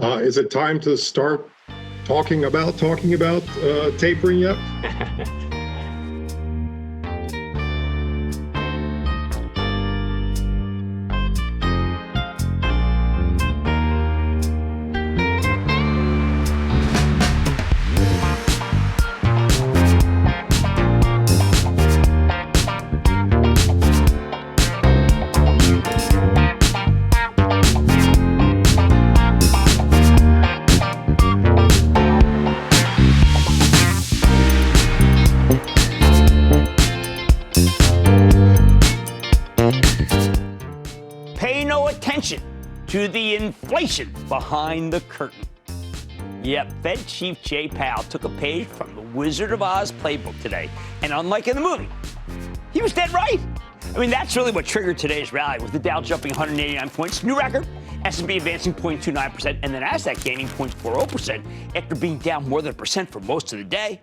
Is it time to start talking about tapering yet? Pay no attention to the inflation behind the curtain. Yep, Fed Chief Jay Powell took a page from the Wizard of Oz playbook today, and unlike in the movie, he was dead right. I mean, that's really what triggered today's rally, with the Dow jumping 189 points, new record, S&P advancing 0.29%, and the Nasdaq gaining 0.40% after being down more than a percent for most of the day.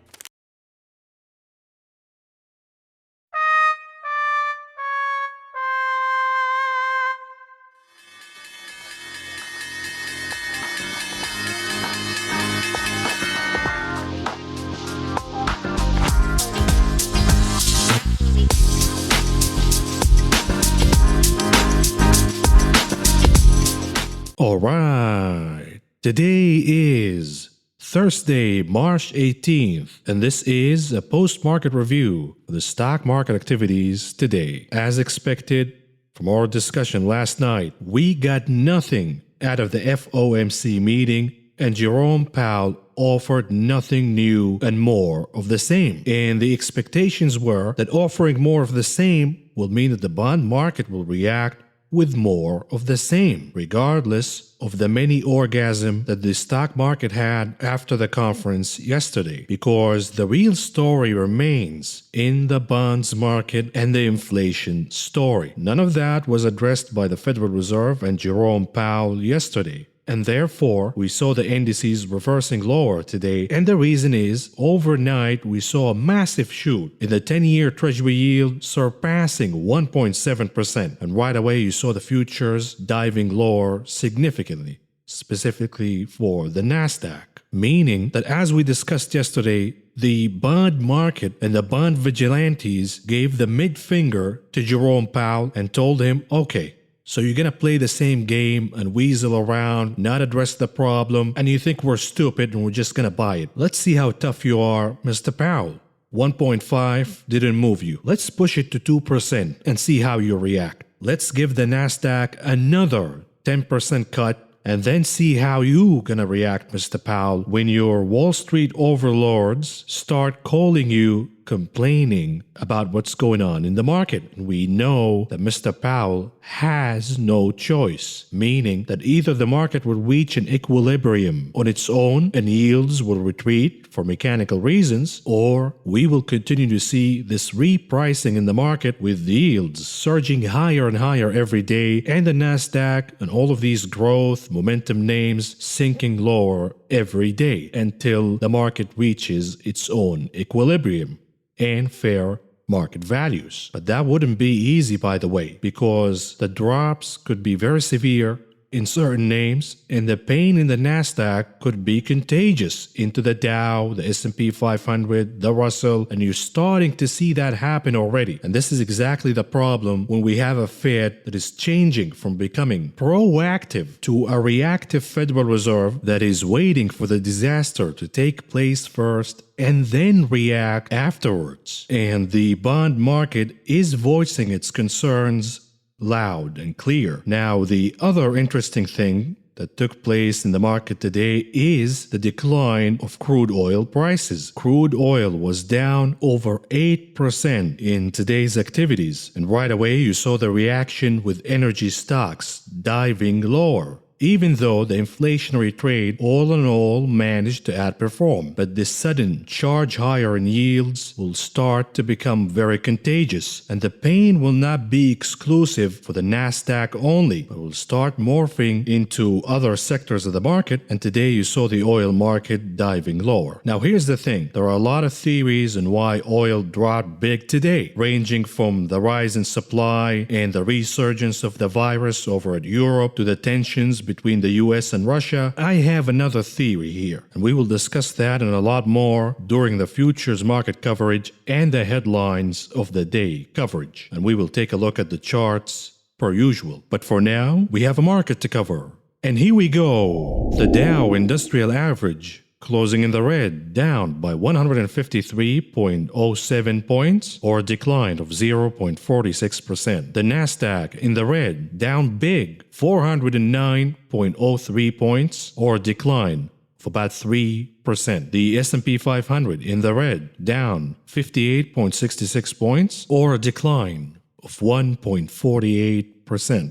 All right. Today is Thursday, March 18th, and this is a post-market review of the stock market activities today. As expected from our discussion last night, we got nothing out of the FOMC meeting, and Jerome Powell offered nothing new and more of the same. And the expectations were that offering more of the same will mean that the bond market will react with more of the same, regardless of the mini orgasm that the stock market had after the conference yesterday, because the real story remains in the bonds market and the inflation story. None of that was addressed by the Federal Reserve and Jerome Powell yesterday. And therefore, we saw the indices reversing lower today. And the reason is, overnight, we saw a massive shoot in the 10-year Treasury yield surpassing 1.7%. And right away, you saw the futures diving lower significantly, specifically for the Nasdaq. Meaning that, as we discussed yesterday, the bond market and the bond vigilantes gave the mid-finger to Jerome Powell and told him, okay, so you're going to play the same game and weasel around, not address the problem, and you think we're stupid and we're just going to buy it. Let's see how tough you are, Mr. Powell. 1.5 didn't move you. Let's push it to 2% and see how you react. Let's give the Nasdaq another 10% cut and then see how you gonna react, Mr. Powell, when your Wall Street overlords start calling you complaining about what's going on in the market. We know that Mr. Powell has no choice, meaning that either the market will reach an equilibrium on its own and yields will retreat for mechanical reasons, or we will continue to see this repricing in the market with the yields surging higher and higher every day, and the Nasdaq and all of these growth momentum names sinking lower every day until the market reaches its own equilibrium and fair market values. But that wouldn't be easy, by the way, because the drops could be very severe in certain names, and the pain in the Nasdaq could be contagious into the Dow, the S&P 500, the Russell, and you're starting to see that happen already. And this is exactly the problem when we have a Fed that is changing from becoming proactive to a reactive Federal Reserve that is waiting for the disaster to take place first and then react afterwards. And the bond market is voicing its concerns loud and clear. Now, the other interesting thing that took place in the market today is the decline of crude oil prices. Crude oil was down over 8% in today's activities, and right away you saw the reaction with energy stocks diving lower, even though the inflationary trade all in all managed to outperform. But this sudden charge higher in yields will start to become very contagious, and the pain will not be exclusive for the Nasdaq only, but will start morphing into other sectors of the market, and today you saw the oil market diving lower. Now here's the thing, there are a lot of theories on why oil dropped big today, ranging from the rise in supply and the resurgence of the virus over at Europe to the tensions between the US and Russia, I have another theory here, and we will discuss that and a lot more during the futures market coverage and the headlines of the day coverage. And we will take a look at the charts per usual. But for now, we have a market to cover. And here we go. The Dow Industrial Average closing in the red, down by 153.07 points, or a decline of 0.46%. The Nasdaq in the red, down big, 409.03 points, or a decline of about 3%. The S&P 500 in the red, down 58.66 points, or a decline of 1.48%.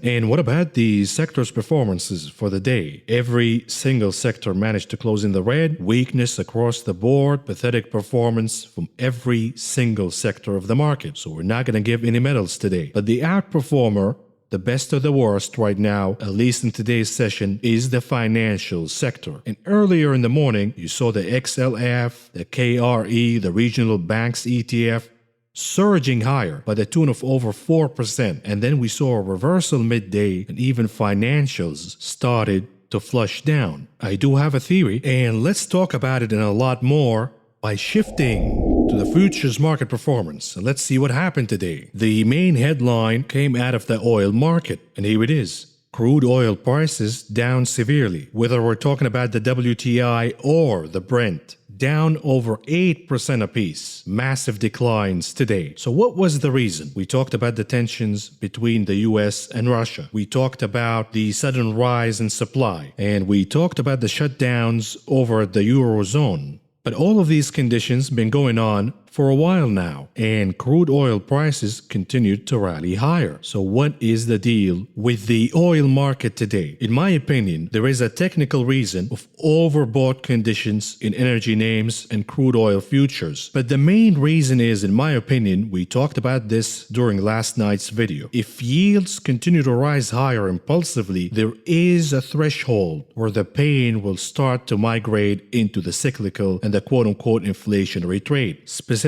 And what about the sector's performances for the day? Every single sector managed to close in the red. Weakness across the board, pathetic performance from every single sector of the market. So we're not going to give any medals today. But the outperformer, the best of the worst right now, at least in today's session, is the financial sector. And earlier in the morning, you saw the XLF, the KRE, the regional banks ETF, surging higher by the tune of over 4%. And then we saw a reversal midday, and even financials started to flush down. I do have a theory, and let's talk about it in a lot more by shifting to the futures market performance. And let's see what happened today. The main headline came out of the oil market, and here it is. Crude oil prices down severely, whether we're talking about the WTI or the Brent. Down over 8% apiece. Massive declines today. So what was the reason? We talked about the tensions between the US and Russia. We talked about the sudden rise in supply. And we talked about the shutdowns over the Eurozone. But all of these conditions been going on for a while now, and crude oil prices continued to rally higher. So what is the deal with the oil market today? In my opinion, there is a technical reason of overbought conditions in energy names and crude oil futures. But the main reason is, in my opinion, we talked about this during last night's video. If yields continue to rise higher impulsively, there is a threshold where the pain will start to migrate into the cyclical and the quote-unquote inflationary trade, specifically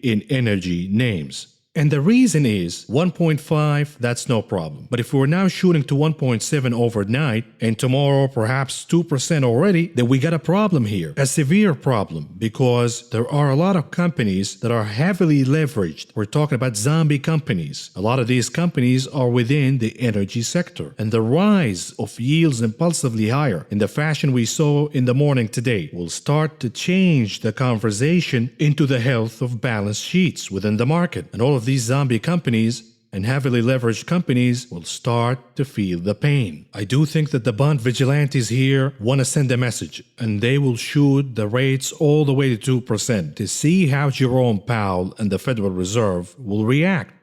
in energy names. And the reason is 1.5, that's no problem. But if we're now shooting to 1.7 overnight and tomorrow perhaps 2% already, then we got a problem here. A severe problem, because there are a lot of companies that are heavily leveraged. We're talking about zombie companies. A lot of these companies are within the energy sector. And the rise of yields impulsively higher in the fashion we saw in the morning today will start to change the conversation into the health of balance sheets within the market. And all of these zombie companies and heavily leveraged companies will start to feel the pain. I do think that the bond vigilantes here want to send a message, and they will shoot the rates all the way to 2% to see how Jerome Powell and the Federal Reserve will react.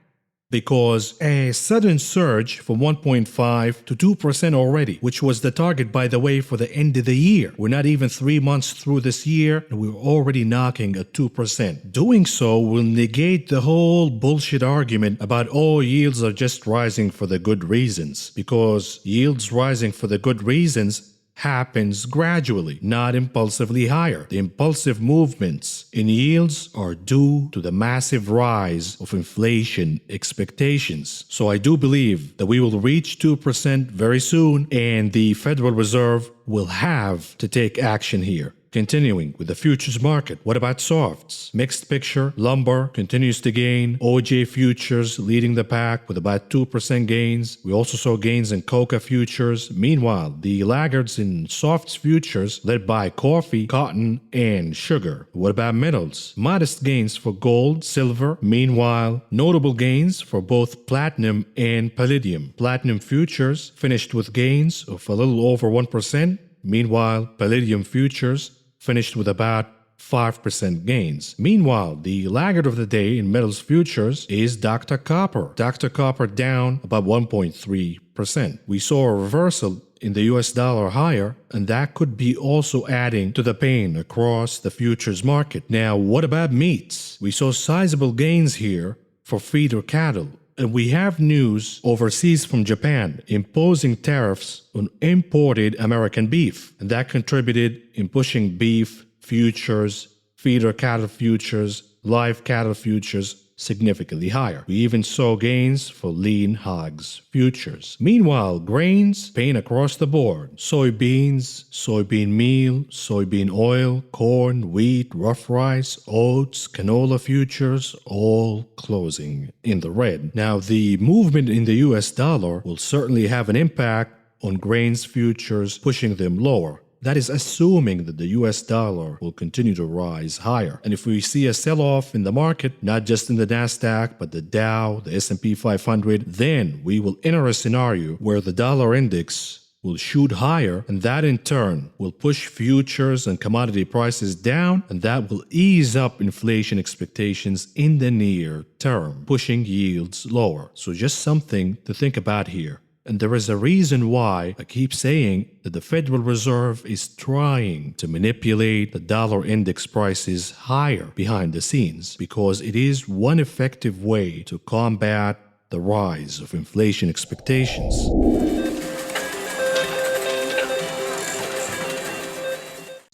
Because a sudden surge from 1.5 to 2% already, which was the target, by the way, for the end of the year. We're not even 3 months through this year, and we're already knocking at 2%. Doing so will negate the whole bullshit argument about, oh, yields are just rising for the good reasons. Because yields rising for the good reasons happens gradually, not impulsively higher. The impulsive movements in yields are due to the massive rise of inflation expectations. So I do believe that we will reach 2% very soon, and the Federal Reserve will have to take action here. Continuing with the futures market, what about softs? Mixed picture. Lumber continues to gain. OJ futures leading the pack with about 2% gains. We also saw gains in coca futures. Meanwhile, the laggards in softs futures led by coffee, cotton, and sugar. What about metals? Modest gains for gold, silver. Meanwhile, notable gains for both platinum and palladium. Platinum futures finished with gains of a little over 1%. Meanwhile, palladium futures finished with about 5% gains. Meanwhile, the laggard of the day in metals futures is Dr. Copper. Dr. Copper down about 1.3%. We saw a reversal in the US dollar higher, and that could be also adding to the pain across the futures market. Now, what about meats? We saw sizable gains here for feeder cattle. And we have news overseas from Japan imposing tariffs on imported American beef. And that contributed in pushing beef futures, feeder cattle futures, live cattle futures significantly higher. We even saw gains for lean hogs futures. Meanwhile, grains pain across the board. Soybeans, soybean meal, soybean oil, corn, wheat, rough rice, oats, canola futures, all closing in the red. Now, the movement in the US dollar will certainly have an impact on grains futures, pushing them lower. That is assuming that the US dollar will continue to rise higher. And if we see a sell-off in the market, not just in the Nasdaq, but the Dow, the S&P 500, then we will enter a scenario where the dollar index will shoot higher, and that in turn will push futures and commodity prices down, and that will ease up inflation expectations in the near term, pushing yields lower. So just something to think about here. And there is a reason why I keep saying that the Federal Reserve is trying to manipulate the dollar index prices higher behind the scenes, because it is one effective way to combat the rise of inflation expectations.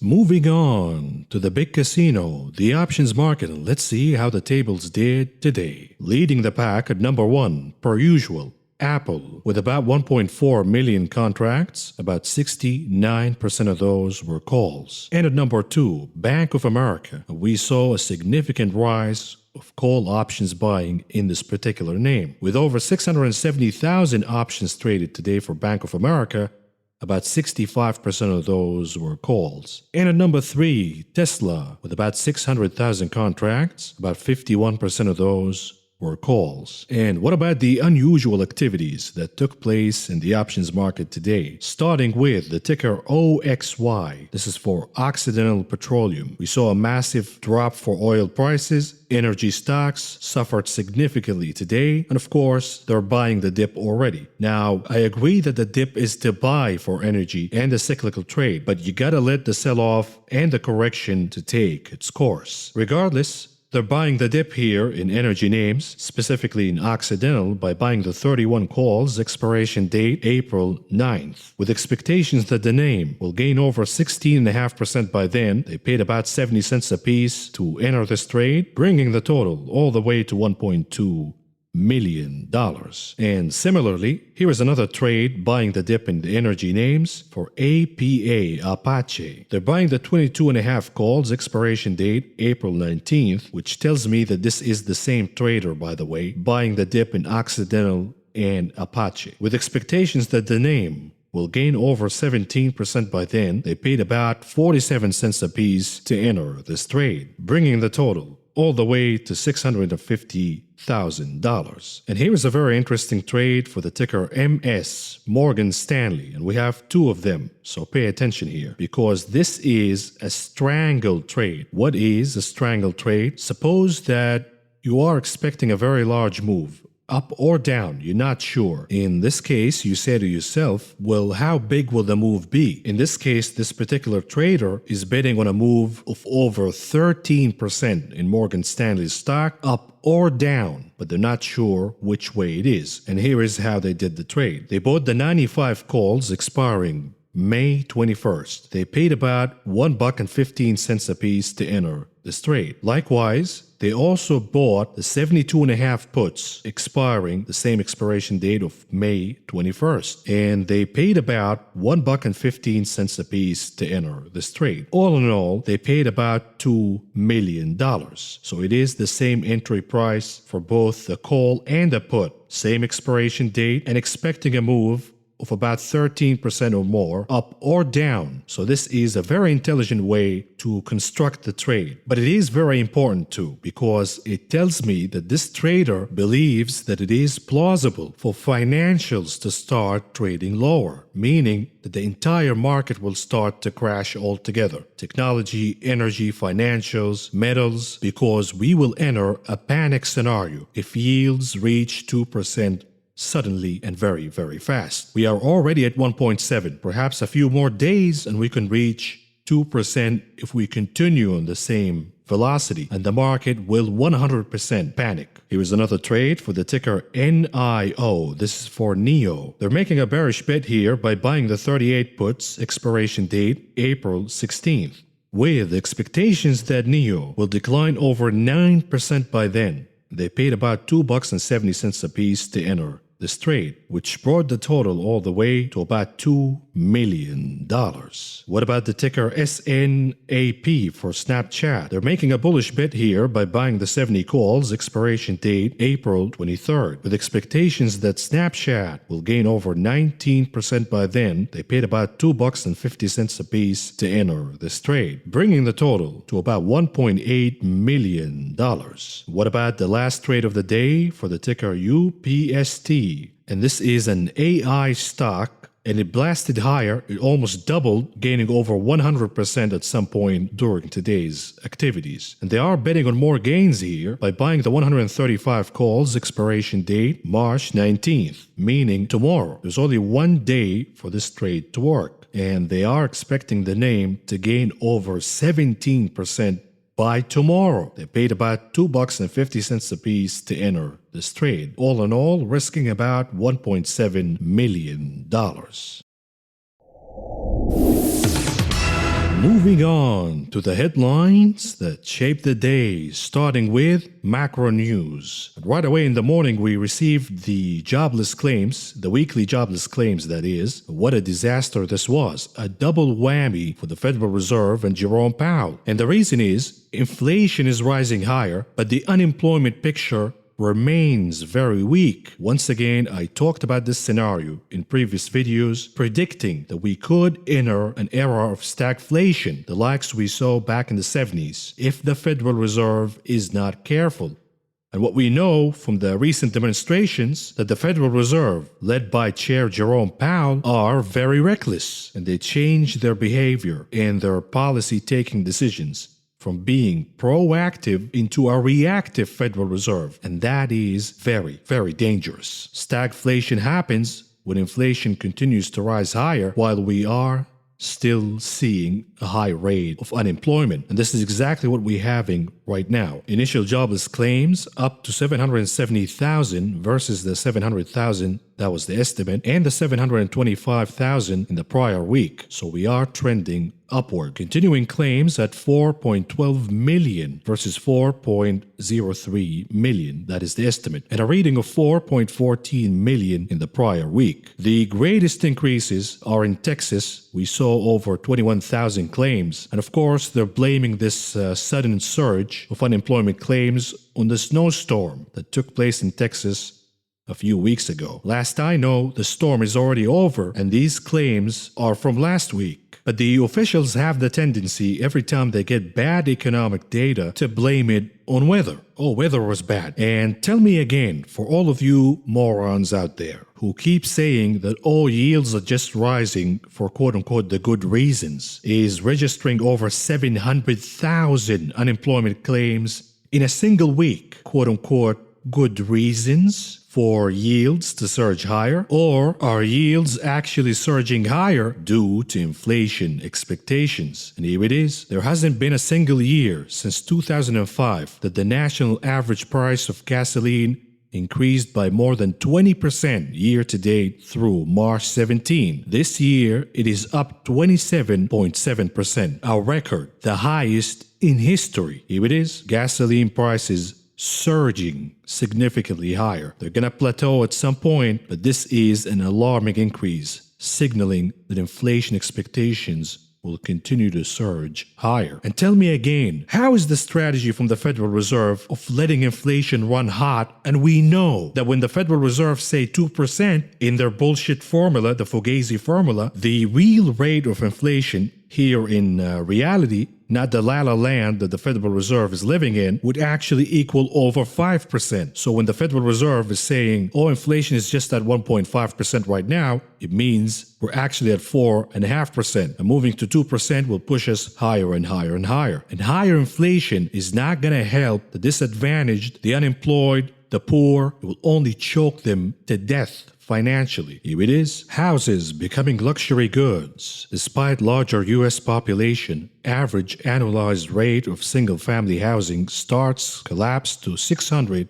Moving on to the big casino, the options market, and let's see how the tables did today. Leading the pack at number 1, per usual, Apple, with about 1.4 million contracts, about 69% of those were calls. And at number 2, Bank of America, we saw a significant rise of call options buying in this particular name. With over 670,000 options traded today for Bank of America, about 65% of those were calls. And at number 3, Tesla, with about 600,000 contracts, about 51% of those were calls. And what about the unusual activities that took place in the options market today? Starting with the ticker OXY. This is for Occidental Petroleum. We saw a massive drop for oil prices. Energy stocks suffered significantly today, and of course, they're buying the dip already. Now, I agree that the dip is to buy for energy and the cyclical trade, but you gotta let the sell-off and the correction to take its course. Regardless, they're buying the dip here in energy names, specifically in Occidental, by buying the 31 calls, expiration date April 9th. With expectations that the name will gain over 16.5% by then, they paid about 70 cents a piece to enter this trade, bringing the total all the way to $1.2 million. And similarly, here is another trade buying the dip in the energy names for APA, Apache. They're buying the 22.5 calls, expiration date April 19th, which tells me that this is the same trader, by the way, buying the dip in Occidental and Apache. With expectations that the name will gain over 17% by then, they paid about 47 cents a piece to enter this trade, bringing the total all the way to $650,000. And here is a very interesting trade for the ticker MS, Morgan Stanley, and we have 2 of them, so pay attention here, because this is a strangle trade. What is a strangle trade? Suppose that you are expecting a very large move, up or down, you're not sure. In this case, you say to yourself, well, how big will the move be? In this case, this particular trader is betting on a move of over 13% in Morgan Stanley's stock, up or down, but they're not sure which way it is. And here is how they did the trade. They bought the 95 calls expiring May 21st. They paid about $1.15 a piece to enter this trade. Likewise, they also bought the 72.5 puts expiring the same expiration date of May 21st. And they paid about $1.15 a piece to enter this trade. All in all, they paid about $2 million. So it is the same entry price for both the call and the put. Same expiration date and expecting a move of about 13% or more, up or down. So this is a very intelligent way to construct the trade. But it is very important too, because it tells me that this trader believes that it is plausible for financials to start trading lower, meaning that the entire market will start to crash altogether. Technology, energy, financials, metals, because we will enter a panic scenario if yields reach 2% suddenly and very, very fast. We are already at 1.7, perhaps a few more days and we can reach 2% if we continue on the same velocity, and the market will 100% panic. Here is another trade for the ticker NIO. This is for NEO. They're making a bearish bet here by buying the 38 puts, expiration date April 16th, with expectations that NEO will decline over 9% by then. They paid about $2.70 apiece to enter this trade, which brought the total all the way to about $2 million. What about the ticker SNAP for Snapchat? They're making a bullish bet here by buying the 70 calls, expiration date April 23rd. With expectations that Snapchat will gain over 19% by then, they paid about $2.50 apiece to enter this trade, bringing the total to about $1.8 million. What about the last trade of the day for the ticker UPST? And this is an AI stock, and it blasted higher. It almost doubled, gaining over 100% at some point during today's activities. And they are betting on more gains here by buying the 135 calls, expiration date March 19th, meaning tomorrow. There's only one day for this trade to work, and they are expecting the name to gain over 17% by tomorrow. They paid about $2.50 apiece to enter this trade. All in all, risking about $1.7 million. Moving on to the headlines that shaped the day, starting with macro news. Right away in the morning, we received the jobless claims, the weekly jobless claims, that is. What a disaster this was. A double whammy for the Federal Reserve and Jerome Powell. And the reason is, inflation is rising higher, but the unemployment picture remains very weak. Once again, I talked about this scenario in previous videos, predicting that we could enter an era of stagflation, the likes we saw back in the 70s, if the Federal Reserve is not careful. And what we know from the recent demonstrations, that the Federal Reserve, led by Chair Jerome Powell, are very reckless, and they change their behavior and their policy-taking decisions from being proactive into a reactive Federal Reserve. And that is very, very dangerous. Stagflation happens when inflation continues to rise higher while we are still seeing a high rate of unemployment. And this is exactly what we're having right now. Initial jobless claims up to 770,000 versus the 700,000 that was the estimate, and the 725,000 in the prior week. So we are trending upward. Continuing claims at 4.12 million versus 4.03 million. That is the estimate. And a reading of 4.14 million in the prior week. The greatest increases are in Texas. We saw over 21,000 claims. And of course, they're blaming this sudden surge of unemployment claims on the snowstorm that took place in Texas a few weeks ago. Last I know, the storm is already over, and these claims are from last week. But the officials have the tendency, every time they get bad economic data, to blame it on weather. Oh, weather was bad. And tell me again, for all of you morons out there who keep saying that all yields are just rising for quote-unquote the good reasons, is registering over 700,000 unemployment claims in a single week, quote-unquote good reasons for yields to surge higher? Or are yields actually surging higher due to inflation expectations? And here it is. There hasn't been a single year since 2005 that the national average price of gasoline increased by more than 20% year to date through March 17. This year, it is up 27.7%, a record, the highest in history. Here it is. Gasoline prices surging significantly higher. They're going to plateau at some point, but this is an alarming increase, signaling that inflation expectations will continue to surge higher. And tell me again, how is the strategy from the Federal Reserve of letting inflation run hot? And we know that when the Federal Reserve say 2% in their bullshit formula, the Fugazi formula, the real rate of inflation here in reality, not the la-la land that the Federal Reserve is living in, would actually equal over 5%. So when the Federal Reserve is saying, oh, inflation is just at 1.5% right now, it means we're actually at 4.5%. And moving to 2% will push us higher and higher and higher. And higher inflation is not going to help the disadvantaged, the unemployed, the poor. It will only choke them to death financially. Here it is. Houses becoming luxury goods. Despite larger U.S. population, average annualized rate of single-family housing starts collapsed to 600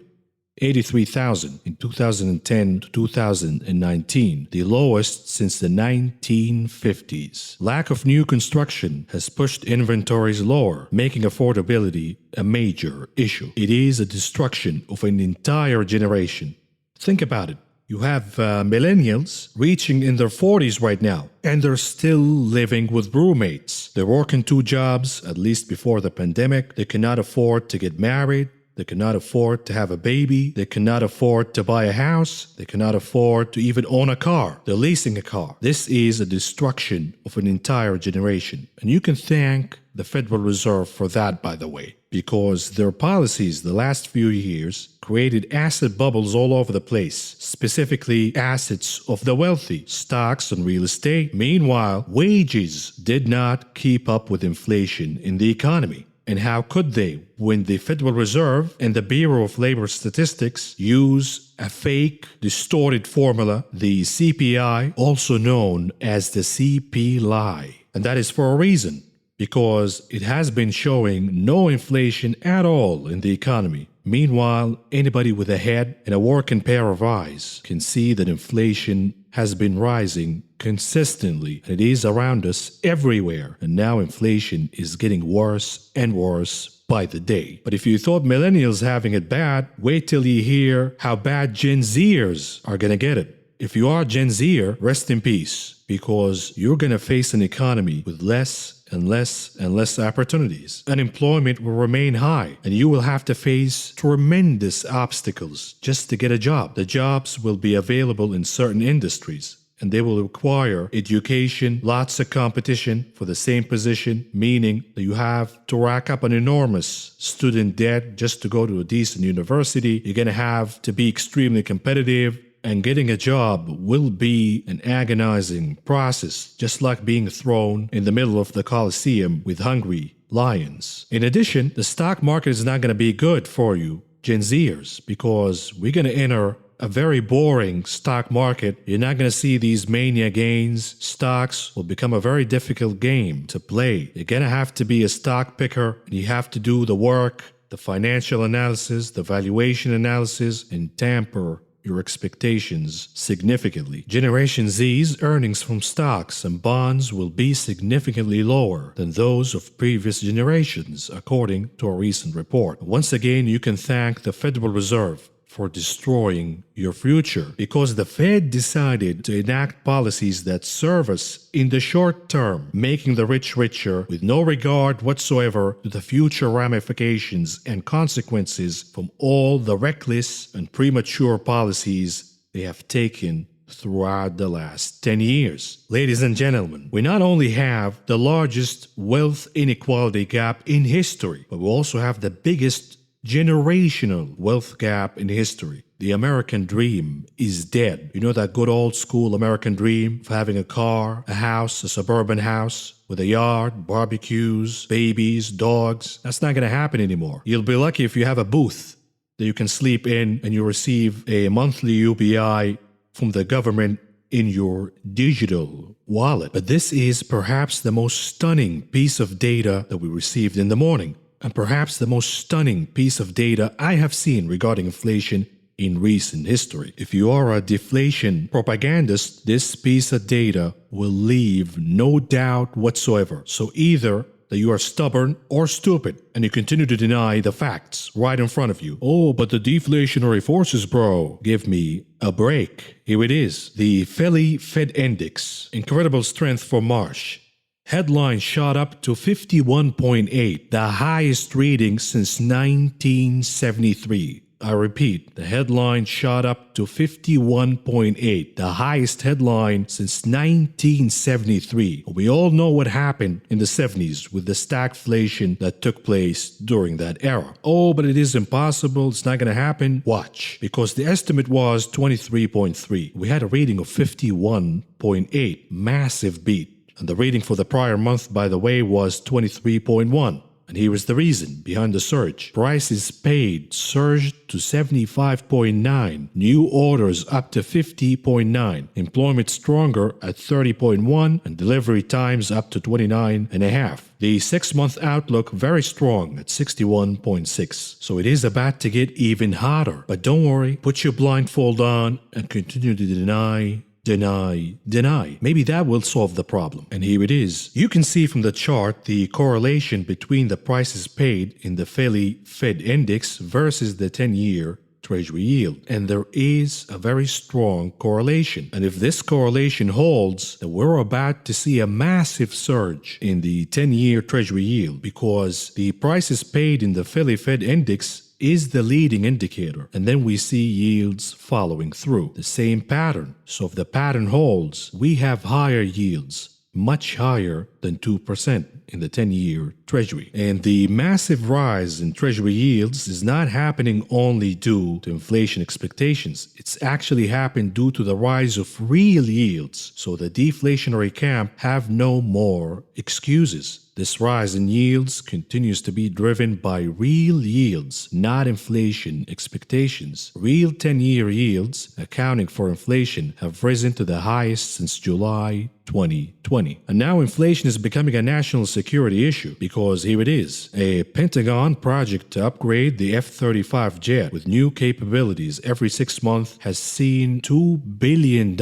83,000 in 2010 to 2019, the lowest since the 1950s. Lack of new construction has pushed inventories lower, making affordability a major issue. It is a destruction of an entire generation. Think about it. You have millennials reaching in their 40s right now, and they're still living with roommates. They're working 2 jobs, at least before the pandemic. They cannot afford to get married. They cannot afford to have a baby. They cannot afford to buy a house. They cannot afford to even own a car. They're leasing a car. This is a destruction of an entire generation. And you can thank the Federal Reserve for that, by the way, because their policies the last few years created asset bubbles all over the place, specifically assets of the wealthy, stocks and real estate. Meanwhile, wages did not keep up with inflation in the economy. And how could they when the Federal Reserve and the Bureau of Labor Statistics use a fake, distorted formula, the CPI, also known as the CP lie? And that is for a reason, because it has been showing no inflation at all in the economy. Meanwhile, anybody with a head and a working pair of eyes can see that inflation has been rising consistently. It is around us everywhere, and now inflation is getting worse and worse by the day. But if you thought millennials having it bad, wait till you hear how bad Gen Zers are gonna get it. If you are Gen Zer, rest in peace, because you're gonna face an economy with less and less opportunities. Unemployment will remain high, and you will have to face tremendous obstacles just to get a job. The jobs will be available in certain industries, and they will require education, lots of competition for the same position, meaning that you have to rack up an enormous student debt just to go to a decent university. You're going to have to be extremely competitive, and getting a job will be an agonizing process, just like being thrown in the middle of the Coliseum with hungry lions. In addition, the stock market is not going to be good for you, Gen Zers, because we're going to enter a very boring stock market. You're not going to see these mania gains. Stocks will become a very difficult game to play. You're going to have to be a stock picker, and you have to do the work, the financial analysis, the valuation analysis, and tamper your expectations significantly. Generation Z's earnings from stocks and bonds will be significantly lower than those of previous generations, according to a recent report. Once again, you can thank the Federal Reserve for destroying your future, because the Fed decided to enact policies that serve us in the short term, making the rich richer with no regard whatsoever to the future ramifications and consequences from all the reckless and premature policies they have taken throughout the last 10 years. Ladies and gentlemen, we not only have the largest wealth inequality gap in history, but we also have the biggest generational wealth gap in history. The American dream is dead. You know that good old school American dream of having a car, a house, a suburban house with a yard, barbecues, babies, dogs? That's not going to happen anymore. You'll be lucky if you have a booth that you can sleep in and you receive a monthly UBI from the government in your digital wallet. But this is perhaps the most stunning piece of data that we received in the morning, and perhaps the most stunning piece of data I have seen regarding inflation in recent history. If you are a deflation propagandist, this piece of data will leave no doubt whatsoever. So either that you are stubborn or stupid, and you continue to deny the facts right in front of you. Oh, but the deflationary forces, bro. Give me a break. Here it is. The Philly Fed Index. Incredible strength for March. Headline shot up to 51.8, the highest reading since 1973. I repeat, the headline shot up to 51.8, the highest headline since 1973. We all know what happened in the 70s with the stagflation that took place during that era. Oh, but it is impossible. It's not going to happen. Watch, because the estimate was 23.3. We had a reading of 51.8, massive beat. And the rating for the prior month, by the way, was 23.1. And here is the reason behind the surge. Prices paid surged to 75.9, new orders up to 50.9, employment stronger at 30.1, and delivery times up to 29.5. The 6-month outlook very strong at 61.6. So it is about to get even hotter. But don't worry, put your blindfold on and continue to deny. Maybe that will solve the problem. And here it is. You can see from the chart the correlation between the prices paid in the Philly Fed Index versus the 10-year Treasury yield. And there is a very strong correlation. And if this correlation holds, then we're about to see a massive surge in the 10-year Treasury yield because the prices paid in the Philly Fed Index is the leading indicator, and then we see yields following through. The same pattern. So if the pattern holds, we have higher yields, much higher than 2% in the 10-year Treasury. And the massive rise in Treasury yields is not happening only due to inflation expectations. It's actually happened due to the rise of real yields. So the deflationary camp have no more excuses. This rise in yields continues to be driven by real yields, not inflation expectations. Real 10-year yields, accounting for inflation, have risen to the highest since July 2020. And now inflation is becoming a national security issue because here it is. A Pentagon project to upgrade the F-35 jet with new capabilities every 6 months has seen $2 billion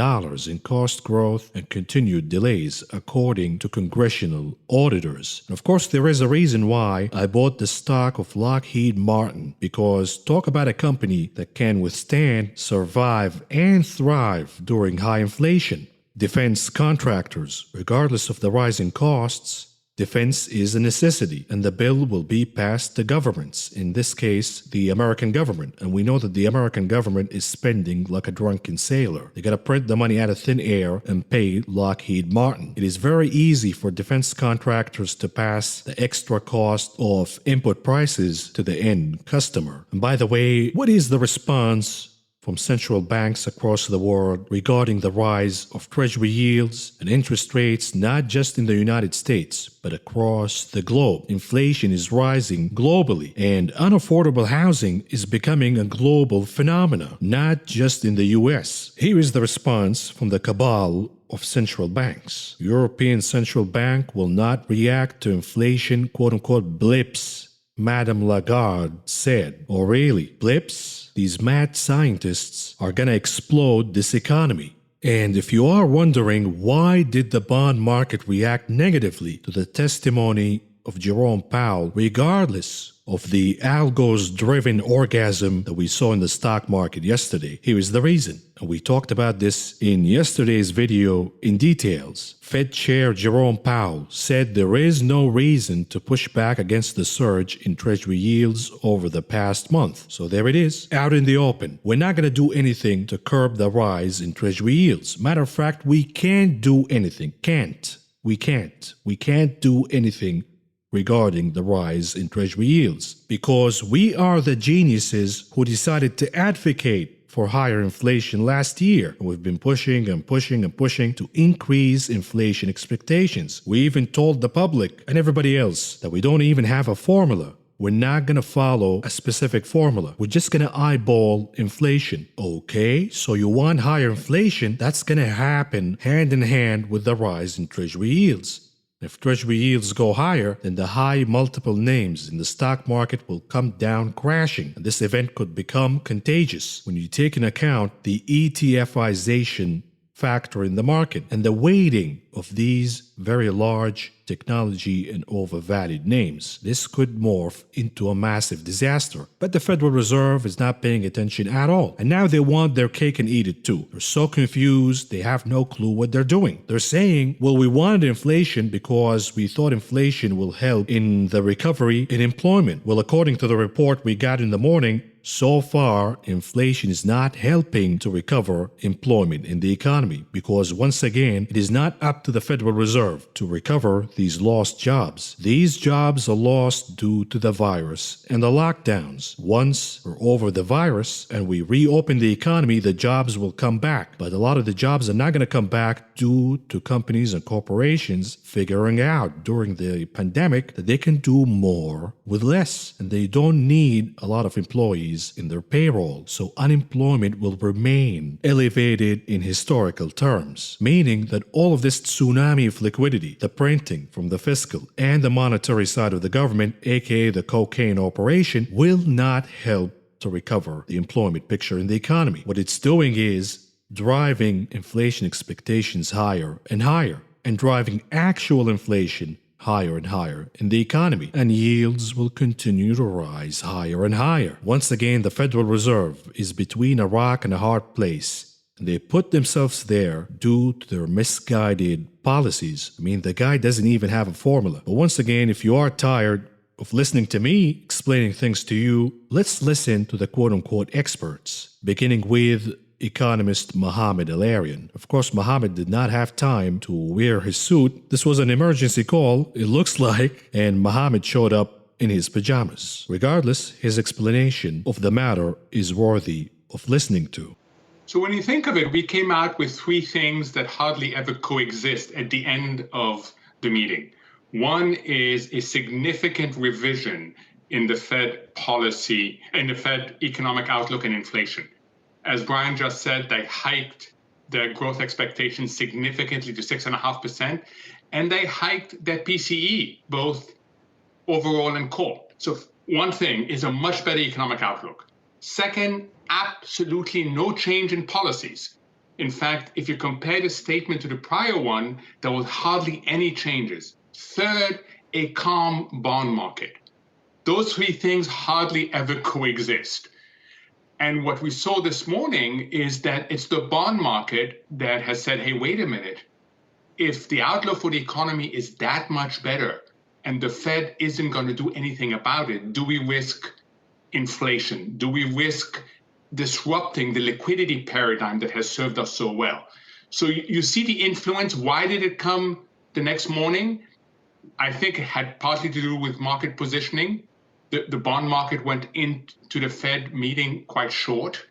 in cost growth and continued delays, according to congressional auditors. And of course, there is a reason why I bought the stock of Lockheed Martin, because talk about a company that can withstand, survive, and thrive during high inflation. Defense contractors, regardless of the rising costs, defense is a necessity, and the bill will be passed to governments, in this case, the American government. And we know that the American government is spending like a drunken sailor. They gotta print the money out of thin air and pay Lockheed Martin. It is very easy for defense contractors to pass the extra cost of input prices to the end customer. And by the way, what is the response from central banks across the world regarding the rise of treasury yields and interest rates, not just in the United States, but across the globe? Inflation is rising globally, and unaffordable housing is becoming a global phenomenon, not just in the US. Here is the response from the cabal of central banks. European Central Bank will not react to inflation, quote-unquote, blips, Madame Lagarde said. Or really, blips? These mad scientists are gonna explode this economy. And if you are wondering why did the bond market react negatively to the testimony of Jerome Powell, regardless of the algos-driven orgasm that we saw in the stock market yesterday, here is the reason. And we talked about this in yesterday's video in details. Fed Chair Jerome Powell said there is no reason to push back against the surge in Treasury yields over the past month. So there it is, out in the open. We're not going to do anything to curb the rise in Treasury yields. Matter of fact, we can't do anything. We can't do anything regarding the rise in Treasury yields, because we are the geniuses who decided to advocate for higher inflation last year. And we've been pushing to increase inflation expectations. We even told the public and everybody else that we don't even have a formula. We're not going to follow a specific formula. We're just going to eyeball inflation. Okay, so you want higher inflation? That's going to happen hand in hand with the rise in Treasury yields. If Treasury yields go higher, then the high multiple names in the stock market will come down crashing. And this event could become contagious when you take into account the ETFization factor in the market and the weighting of these very large technology and overvalued names. This could morph into a massive disaster. But the Federal Reserve is not paying attention at all. And now they want their cake and eat it too. They're so confused, they have no clue what they're doing. They're saying, well, we wanted inflation because we thought inflation will help in the recovery in employment. Well, according to the report we got in the morning, so far, inflation is not helping to recover employment in the economy because, once again, it is not up to the Federal Reserve to recover these lost jobs. These jobs are lost due to the virus and the lockdowns. Once we're over the virus and we reopen the economy, the jobs will come back. But a lot of the jobs are not going to come back due to companies and corporations figuring out during the pandemic that they can do more with less, and they don't need a lot of employees in their payroll. So unemployment will remain elevated in historical terms, meaning that all of this tsunami of liquidity, the printing from the fiscal and the monetary side of the government, aka the cocaine operation, will not help to recover the employment picture in the economy. What it's doing is driving inflation expectations higher and higher, and driving actual inflation higher and higher in the economy, and yields will continue to rise higher and higher. Once again, the Federal Reserve is between a rock and a hard place, and they put themselves there due to their misguided policies. I mean, the guy doesn't even have a formula. But once again, if you are tired of listening to me explaining things to you, let's listen to the quote-unquote experts, beginning with economist Mohamed El-Arian. Of course, Mohamed did not have time to wear his suit. This was an emergency call, it looks like, and Mohamed showed up in his pajamas. Regardless, his explanation of the matter is worthy of listening to. So when you think of it, we came out with three things that hardly ever coexist at the end of the meeting. One is a significant revision in the Fed policy and the Fed economic outlook and inflation. As Brian just said, they hiked their growth expectations significantly to 6.5%, and they hiked their PCE, both overall and core. So one thing is a much better economic outlook. Second, absolutely no change in policies. In fact, if you compare the statement to the prior one, there was hardly any changes. Third, a calm bond market. Those three things hardly ever coexist. And what we saw this morning is that it's the bond market that has said, hey, wait a minute. If the outlook for the economy is that much better and the Fed isn't going to do anything about it, do we risk inflation? Do we risk disrupting the liquidity paradigm that has served us so well? So you see the influence. Why did it come the next morning? I think it had partly to do with market positioning. The bond market went into the Fed meeting quite short.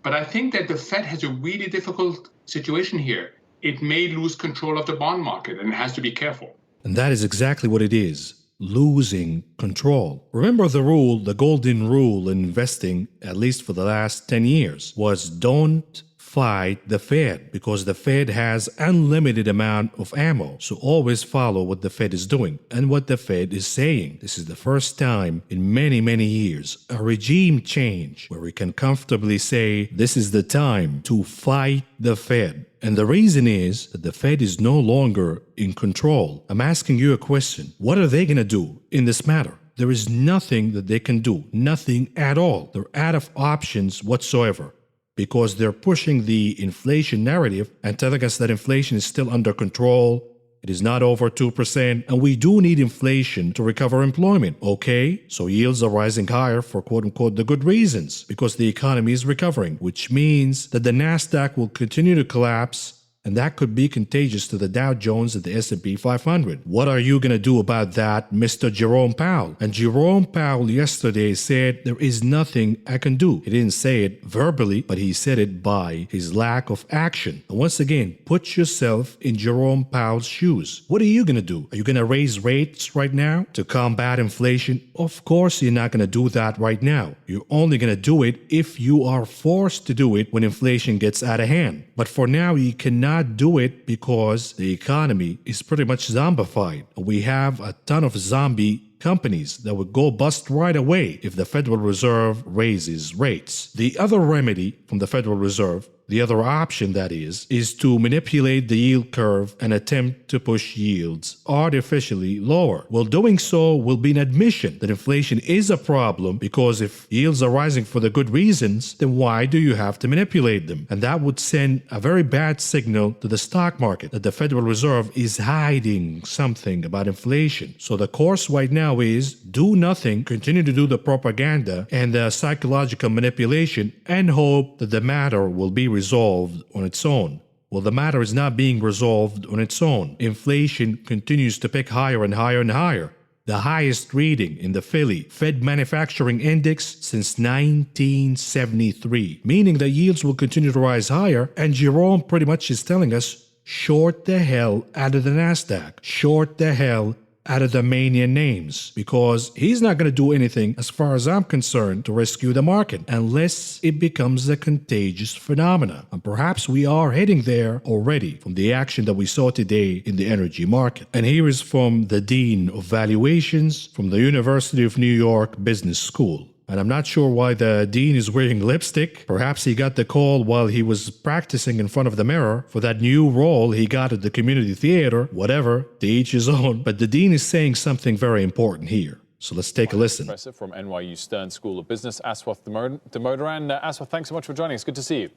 But I think that the Fed has a really difficult situation here. It may lose control of the bond market and it has to be careful. And that is exactly what it is. Losing control. Remember the rule, the golden rule in investing, at least for the last 10 years, was don't fight the Fed, because the Fed has unlimited amount of ammo. So always follow what the Fed is doing and what the Fed is saying. This is the first time in many, many years, a regime change where we can comfortably say this is the time to fight the Fed. And the reason is that the Fed is no longer in control. I'm asking you a question. What are they going to do in this matter? There is nothing that they can do. Nothing at all. They're out of options whatsoever, because they're pushing the inflation narrative and telling us that inflation is still under control. It is not over 2%, and we do need inflation to recover employment. Okay, so yields are rising higher for quote-unquote the good reasons, because the economy is recovering, which means that the Nasdaq will continue to collapse, and that could be contagious to the Dow Jones and the S&P 500. What are you going to do about that, Mr. Jerome Powell? And Jerome Powell yesterday said, there is nothing I can do. He didn't say it verbally, but he said it by his lack of action. And once again, put yourself in Jerome Powell's shoes. What are you going to do? Are you going to raise rates right now to combat inflation? Of course, you're not going to do that right now. You're only going to do it if you are forced to do it when inflation gets out of hand. But for now, you cannot do it because the economy is pretty much zombified. We have a ton of zombie companies that would go bust right away if the Federal Reserve raises rates. The other remedy from the Federal Reserve, The other option, that is to manipulate the yield curve and attempt to push yields artificially lower. Well, doing so will be an admission that inflation is a problem, because if yields are rising for the good reasons, then why do you have to manipulate them? And that would send a very bad signal to the stock market that the Federal Reserve is hiding something about inflation. So the course right now is do nothing, continue to do the propaganda and the psychological manipulation, and hope that the matter will be resolved on its own. Well, the matter is not being resolved on its own. Inflation continues to pick higher and higher and higher. The highest reading in the Philly Fed Manufacturing Index since 1973, meaning that yields will continue to rise higher, and Jerome pretty much is telling us, short the hell out of the NASDAQ, short the hell out of the mania names, because he's not going to do anything, as far as I'm concerned, to rescue the market unless it becomes a contagious phenomena. And perhaps we are heading there already from the action that we saw today in the energy market. And here is from the Dean of Valuations from the University of New York Business School. And I'm not sure why the dean is wearing lipstick. Perhaps he got the call while he was practicing in front of the mirror for that new role he got at the community theater. Whatever, to each his own. But the dean is saying something very important here. So let's take a listen. Professor from NYU Stern School of Business, Aswath Damodaran. Aswath, thanks so much for joining us. Good to see you.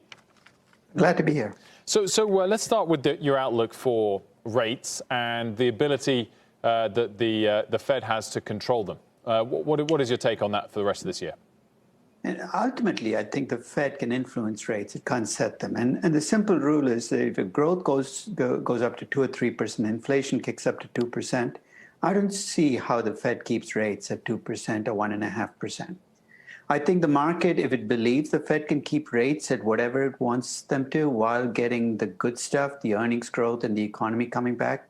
Glad to be here. So let's start with your outlook for rates and the ability that the Fed has to control them. What is your take on that for the rest of this year? And ultimately, I think the Fed can influence rates. It can't set them. And the simple rule is that if growth goes up to 2 or 3%, inflation kicks up to 2%, I don't see how the Fed keeps rates at 2% or 1.5%. I think the market, if it believes the Fed can keep rates at whatever it wants them to while getting the good stuff, the earnings growth and the economy coming back,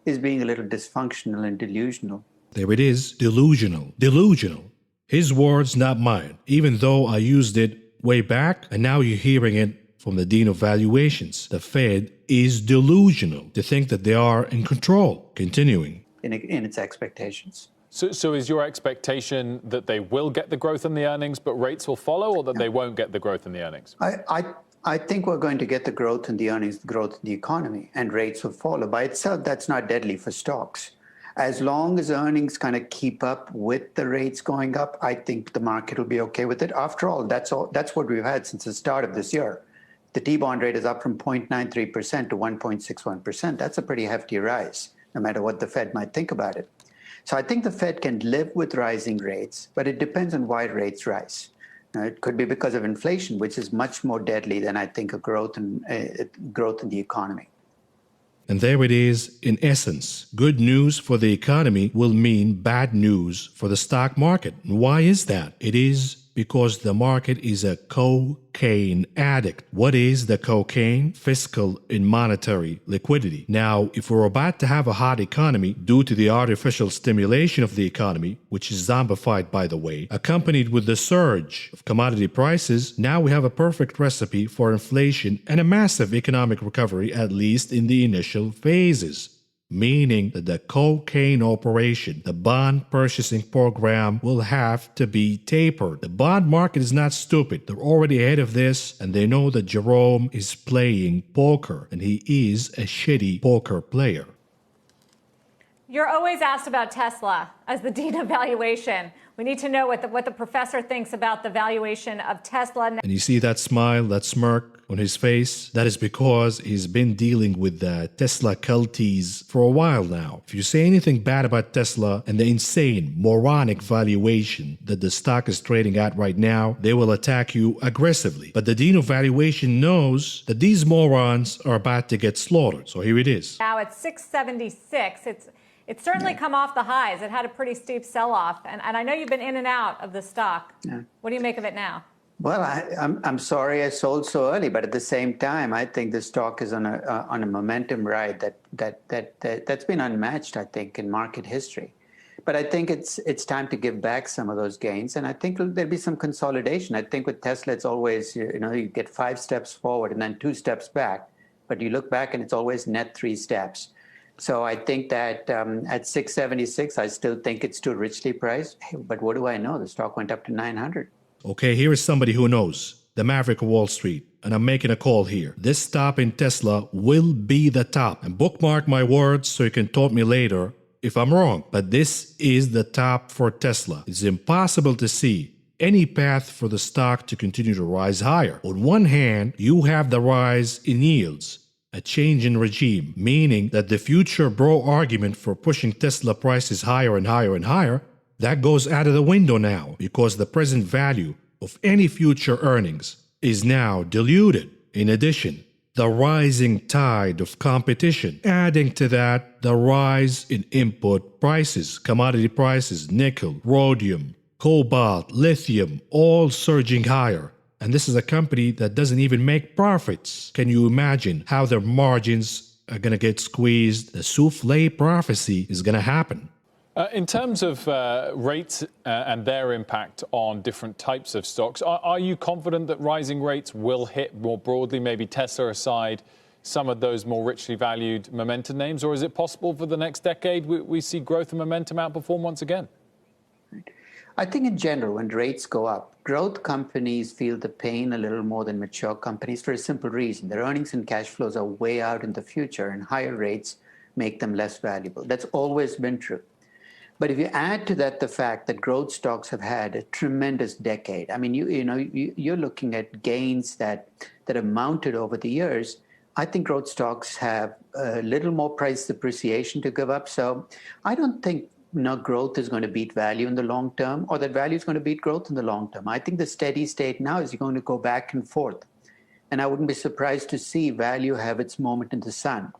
is being a little dysfunctional and delusional. There it is, delusional. Delusional. His words, not mine, even though I used it way back, and now you're hearing it from the Dean of Valuations. The Fed is delusional to think that they are in control. Continuing. In its expectations. So is your expectation that they will get the growth in the earnings, but rates will follow, or that they won't get the growth in the earnings? I think we're going to get the growth in the earnings, the growth in the economy, and rates will follow. By itself, that's not deadly for stocks. As long as earnings kind of keep up with the rates going up, I think the market will be okay with it. After all, that's what we've had since the start of this year. The T-bond rate is up from 0.93% to 1.61%. That's a pretty hefty rise, no matter what the Fed might think about it. So I think the Fed can live with rising rates, but it depends on why rates rise. Now, it could be because of inflation, which is much more deadly than I think a growth in the economy. And there it is, in essence. Good news for the economy will mean bad news for the stock market. And why is that? It is because the market is a cocaine addict. What is the cocaine? Fiscal and monetary liquidity. Now, if we're about to have a hot economy due to the artificial stimulation of the economy, which is zombified, by the way, accompanied with the surge of commodity prices, now we have a perfect recipe for inflation and a massive economic recovery, at least in the initial phases. Meaning that the cocaine operation, the bond purchasing program, will have to be tapered. The bond market is not stupid. They're already ahead of this, and they know that Jerome is playing poker, and he is a shitty poker player. You're always asked about Tesla as the dean of valuation. We need to know what the professor thinks about the valuation of Tesla. And you see that smile, that smirk on his face? That is because he's been dealing with the Tesla culties for a while now. If you say anything bad about Tesla and the insane, moronic valuation that the stock is trading at right now, they will attack you aggressively. But the dean of valuation knows that these morons are about to get slaughtered. So here it is. Now it's 676. It's certainly come off the highs. It had a pretty steep sell-off. And I know you've been in and out of the stock. Yeah. What do you make of it now? Well, I'm sorry I sold so early, but at the same time, I think the stock is on a momentum ride that's been unmatched, I think, in market history. But I think it's time to give back some of those gains, and I think there'll be some consolidation. I think with Tesla, it's always you get 5 steps forward and then 2 steps back, but you look back and it's always net 3 steps. So I think that at 676, I still think it's too richly priced. Hey, but what do I know? The stock went up to 900. Okay, here is somebody who knows. the Maverick of Wall Street, and I'm making a call here. This stop in Tesla will be the top. And bookmark my words so you can taunt me later if I'm wrong. But this is the top for Tesla. It's impossible to see any path for the stock to continue to rise higher. On one hand, you have the rise in yields, a change in regime, meaning that the future bro argument for pushing Tesla prices higher and higher and higher, that goes out of the window now because the present value of any future earnings is now diluted. In addition, the rising tide of competition, adding to that the rise in input prices, commodity prices, nickel, rhodium, cobalt, lithium, all surging higher. And this is a company that doesn't even make profits. Can you imagine how their margins are going to get squeezed? The souffle prophecy is going to happen. In terms of rates and their impact on different types of stocks, are you confident that rising rates will hit more broadly, maybe Tesla aside, some of those more richly valued momentum names? Or is it possible for the next decade we see growth and momentum outperform once again? I think in general, when rates go up, growth companies feel the pain a little more than mature companies for a simple reason. Their earnings and cash flows are way out in the future, and higher rates make them less valuable. That's always been true. But if you add to that the fact that growth stocks have had a tremendous decade, I mean, you're looking at gains that have mounted over the years. I think growth stocks have a little more price appreciation to give up. So I don't think growth is going to beat value in the long term, or that value is going to beat growth in the long term. I think the steady state now is you're going to go back and forth. And I wouldn't be surprised to see value have its moment in the sun,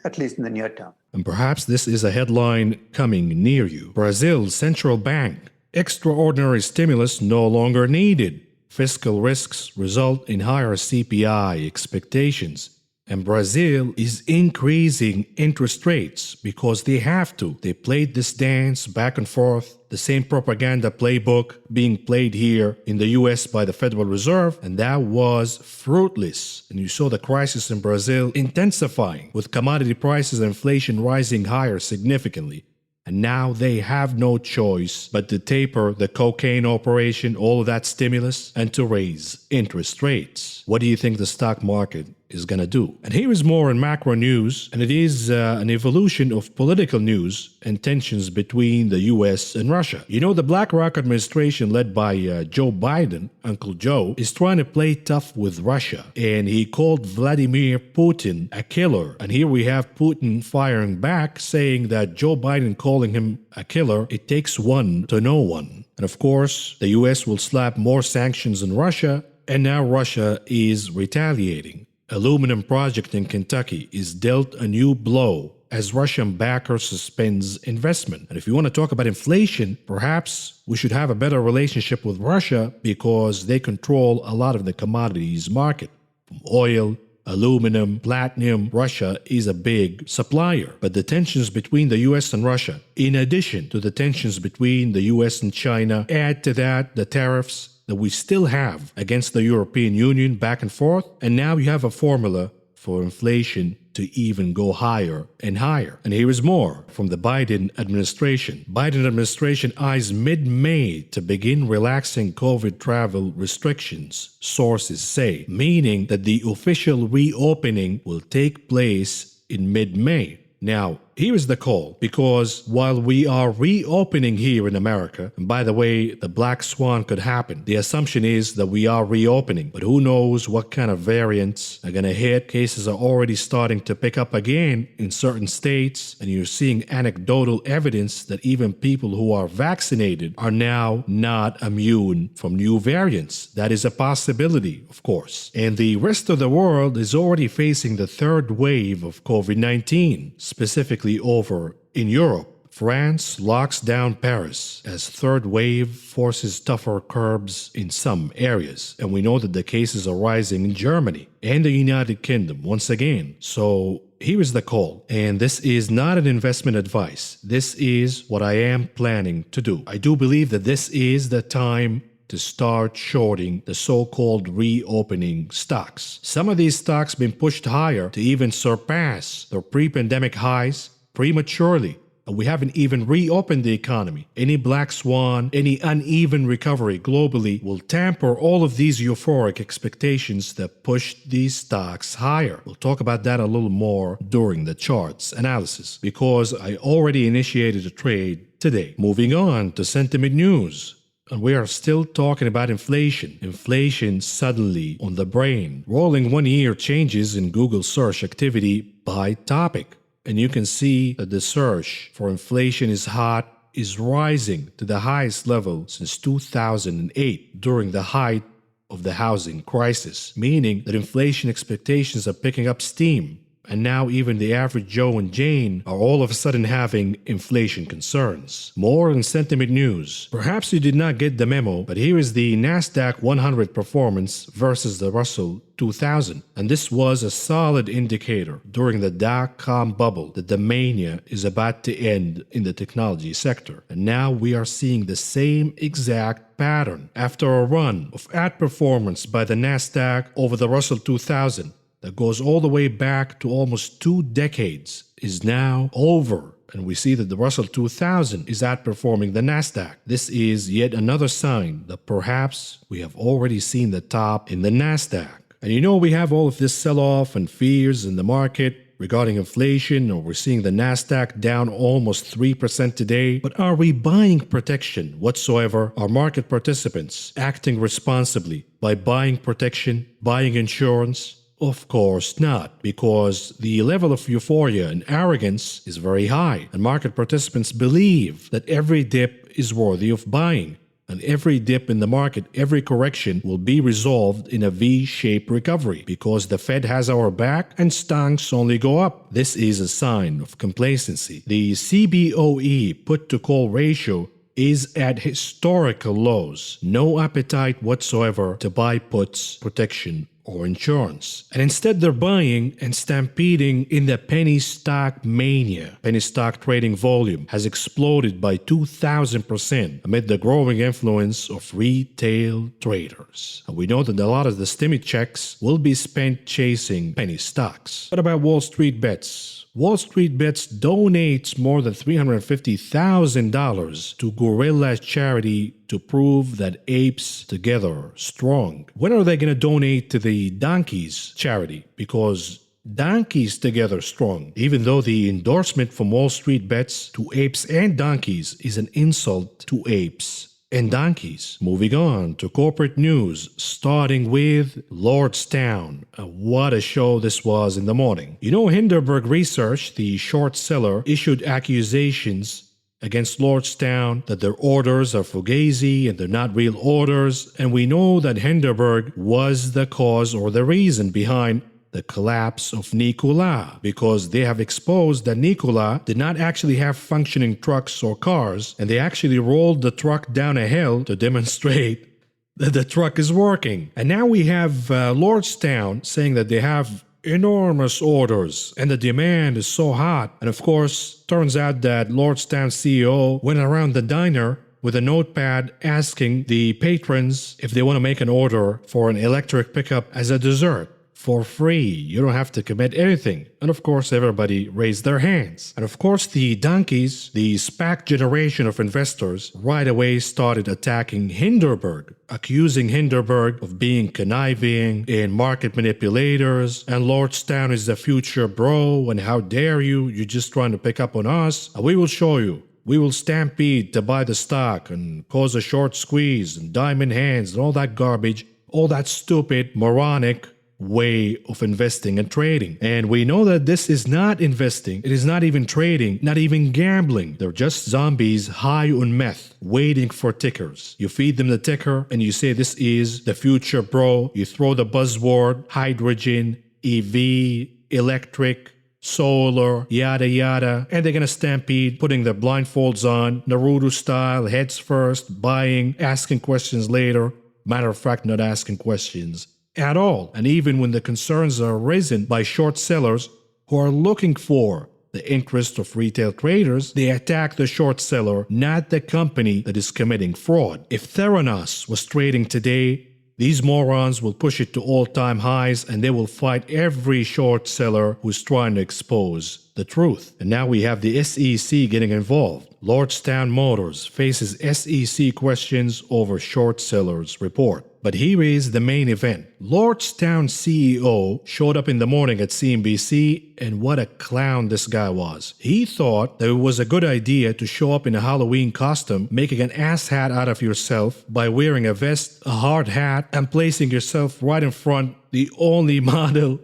at least in the near term. And perhaps this is a headline coming near you. Brazil's central bank. Extraordinary stimulus no longer needed. Fiscal risks result in higher CPI expectations. And Brazil is increasing interest rates because they have to. They played this dance back and forth, the same propaganda playbook being played here in the US by the Federal Reserve, and that was fruitless. And you saw the crisis in Brazil intensifying with commodity prices and inflation rising higher significantly. And now they have no choice but to taper the cocaine operation, all of that stimulus, and to raise interest rates. What do you think the stock market is going to do? And here is more in macro news, and it is an evolution of political news and tensions between the US and Russia. You know, the BlackRock administration led by Joe Biden, Uncle Joe, is trying to play tough with Russia, and he called Vladimir Putin a killer. And here we have Putin firing back, saying that Joe Biden calling him a killer, it takes one to know one. And of course, the US will slap more sanctions on Russia, and now Russia is retaliating. Aluminum project in Kentucky is dealt a new blow as Russian backer suspends investment. And if you want to talk about inflation, perhaps we should have a better relationship with Russia because they control a lot of the commodities market. From oil, aluminum, platinum, Russia is a big supplier. But the tensions between the US and Russia, in addition to the tensions between the US and China, add to that the tariffs that we still have against the European Union back and forth, and now you have a formula for inflation to even go higher and higher. And here is more from the Biden administration. Biden administration eyes mid-May to begin relaxing COVID travel restrictions, sources say, meaning that the official reopening will take place in mid-May. Now, here is the call, because while we are reopening here in America, and by the way, the black swan could happen. The assumption is that we are reopening, but who knows what kind of variants are going to hit. Cases are already starting to pick up again in certain states, and you're seeing anecdotal evidence that even people who are vaccinated are now not immune from new variants. That is a possibility, of course. And the rest of the world is already facing the third wave of COVID-19, specifically over in Europe. France locks down Paris as third wave forces tougher curbs in some areas. And we know that the cases are rising in Germany and the United Kingdom once again. So here is the call. And this is not an investment advice. This is what I am planning to do. I do believe that this is the time to start shorting the so-called reopening stocks. Some of these stocks been pushed higher to even surpass their pre-pandemic highs prematurely. And we haven't even reopened the economy. Any black swan, any uneven recovery globally will tamper all of these euphoric expectations that pushed these stocks higher. We'll talk about that a little more during the charts analysis because I already initiated a trade today. Moving on to sentiment news. And we are still talking about inflation. Inflation suddenly on the brain. Rolling 1 year changes in Google search activity by topic. And you can see that the search for inflation is hot, is rising to the highest level since 2008 during the height of the housing crisis, meaning that inflation expectations are picking up steam. And now even the average Joe and Jane are all of a sudden having inflation concerns. More on sentiment news. Perhaps you did not get the memo, but here is the NASDAQ 100 performance versus the Russell 2000. And this was a solid indicator during the dot-com bubble that the mania is about to end in the technology sector. And now we are seeing the same exact pattern. After a run of outperformance by the NASDAQ over the Russell 2000, that goes all the way back to almost 2 decades, is now over. And we see that the Russell 2000 is outperforming the NASDAQ. This is yet another sign that perhaps we have already seen the top in the NASDAQ. And you know, we have all of this sell-off and fears in the market regarding inflation, or we're seeing the NASDAQ down almost 3% today. But are we buying protection whatsoever? Are market participants acting responsibly by buying protection, buying insurance? Of course not, because the level of euphoria and arrogance is very high, and market participants believe that every dip is worthy of buying, and every dip in the market, every correction will be resolved in a V-shaped recovery because the Fed has our back and stocks only go up. This is a sign of complacency. The CBOE put-to-call ratio is at historical lows. No appetite whatsoever to buy puts, protection, or insurance. And instead they're buying and stampeding in the penny stock mania. Penny stock trading volume has exploded by 2,000% amid the growing influence of retail traders. And we know that a lot of the stimmy checks will be spent chasing penny stocks. What about Wall Street Bets? Wall Street Bets donates more than $350,000 to Gorilla charity to prove that apes together are strong. When are they going to donate to the Donkeys charity? Because Donkeys together strong, even though the endorsement from Wall Street Bets to apes and donkeys is an insult to apes and donkeys. Moving on to corporate news, starting with Lordstown. What a show this was in the morning. You know, Hindenburg Research, the short seller, issued accusations against Lordstown that their orders are fugazi and they're not real orders. And we know that Hindenburg was the cause or the reason behind the collapse of Nikola, because they have exposed that Nikola did not actually have functioning trucks or cars, and they actually rolled the truck down a hill to demonstrate that the truck is working. And now we have Lordstown saying that they have enormous orders and the demand is so hot. And of course, turns out that Lordstown CEO went around the diner with a notepad asking the patrons if they want to make an order for an electric pickup as a dessert. For free. You don't have to commit anything. And of course, everybody raised their hands. And of course, the donkeys, the SPAC generation of investors, right away started attacking Hindenburg, accusing Hindenburg of being conniving and market manipulators. And Lordstown is the future bro. And how dare you? You're just trying to pick up on us. And we will show you. We will stampede to buy the stock and cause a short squeeze and diamond hands and all that garbage, all that stupid, moronic way of investing and trading. And we know that this is not investing, it is not even trading, not even gambling. They're just zombies high on meth, waiting for tickers. You feed them the ticker and you say this is the future bro. You throw the buzzword, hydrogen, EV, electric, solar, yada yada, and they're gonna stampede, putting their blindfolds on, Naruto style, heads first, buying, asking questions later. Matter of fact, not asking questions at all. And even when the concerns are risen by short sellers who are looking for the interest of retail traders, they attack the short seller, not the company that is committing fraud. If Theranos was trading today, These morons will push it to all-time highs and they will fight every short seller who's trying to expose the truth. And now we have the SEC getting involved. Lordstown Motors faces SEC questions over short sellers report. But here is the main event. Lordstown CEO showed up in the morning at CNBC, and what a clown this guy was. He thought that it was a good idea to show up in a Halloween costume, making an ass hat out of yourself by wearing a vest, a hard hat, and placing yourself right in front, the only model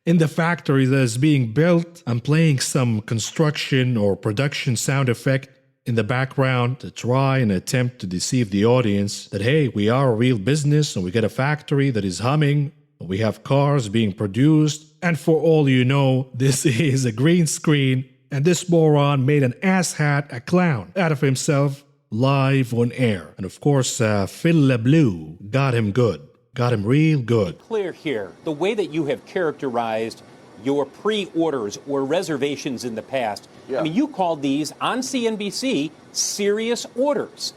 in the factory that is being built, and playing some construction or production sound effect in the background to try and attempt to deceive the audience that, hey, we are a real business and we get a factory that is humming, we have cars being produced, and for all you know, this is a green screen, and this moron made an asshat, a clown, out of himself live on air. And of course, Phil LeBleu got him good. Got him real good. Clear here, the way that you have characterized your pre-orders or reservations in the past, I mean, you called these on CNBC serious orders.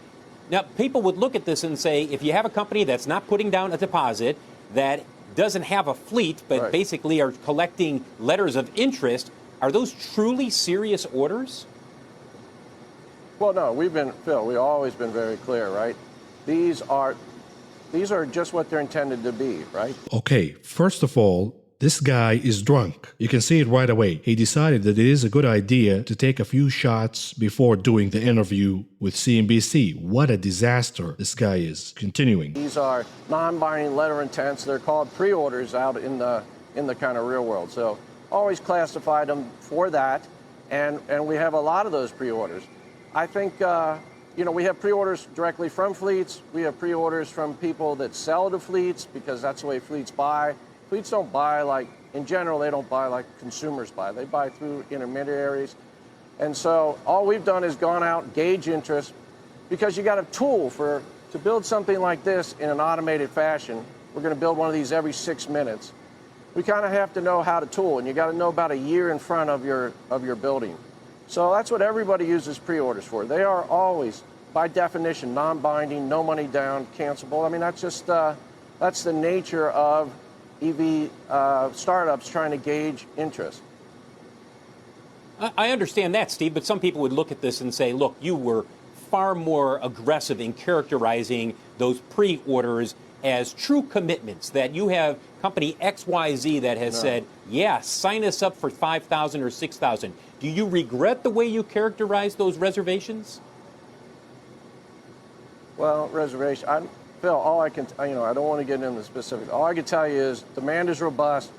Now, people would look at this and say, if you have a company that's not putting down a deposit, that doesn't have a fleet, but basically are collecting letters of interest, are those truly serious orders? Well, no, we've always been very clear, right? These are just what they're intended to be, right? Okay, first of all, this guy is drunk. You can see it right away. He decided that it is a good idea to take a few shots before doing the interview with CNBC. What a disaster this guy is. Continuing. These are non-binding letter intents. They're called pre-orders out in the kind of real world. So always classified them for that, and we have a lot of those pre-orders. I think we have pre-orders directly from fleets. We have pre-orders from people that sell to fleets because that's the way fleets buy. Fleets don't buy in general, they don't buy like consumers buy. They buy through intermediaries. And so all we've done is gone out, gauge interest, because you got a tool to build something like this in an automated fashion. We're going to build one of these every 6 minutes. We kind of have to know how to tool, and you got to know about a year in front of your building. So that's what everybody uses pre-orders for. They are always, by definition, non-binding, no money down, cancelable. I mean, that's just that's the nature of EV startups trying to gauge interest. I understand that, Steve, but some people would look at this and say, look, you were far more aggressive in characterizing those pre-orders as true commitments, that you have company XYZ that has said, yeah, sign us up for 5,000 or 6,000. Do you regret the way you characterize those reservations? Well, reservation. Phil, all I can, I don't want to get into the specifics. All I can tell you is demand is robust.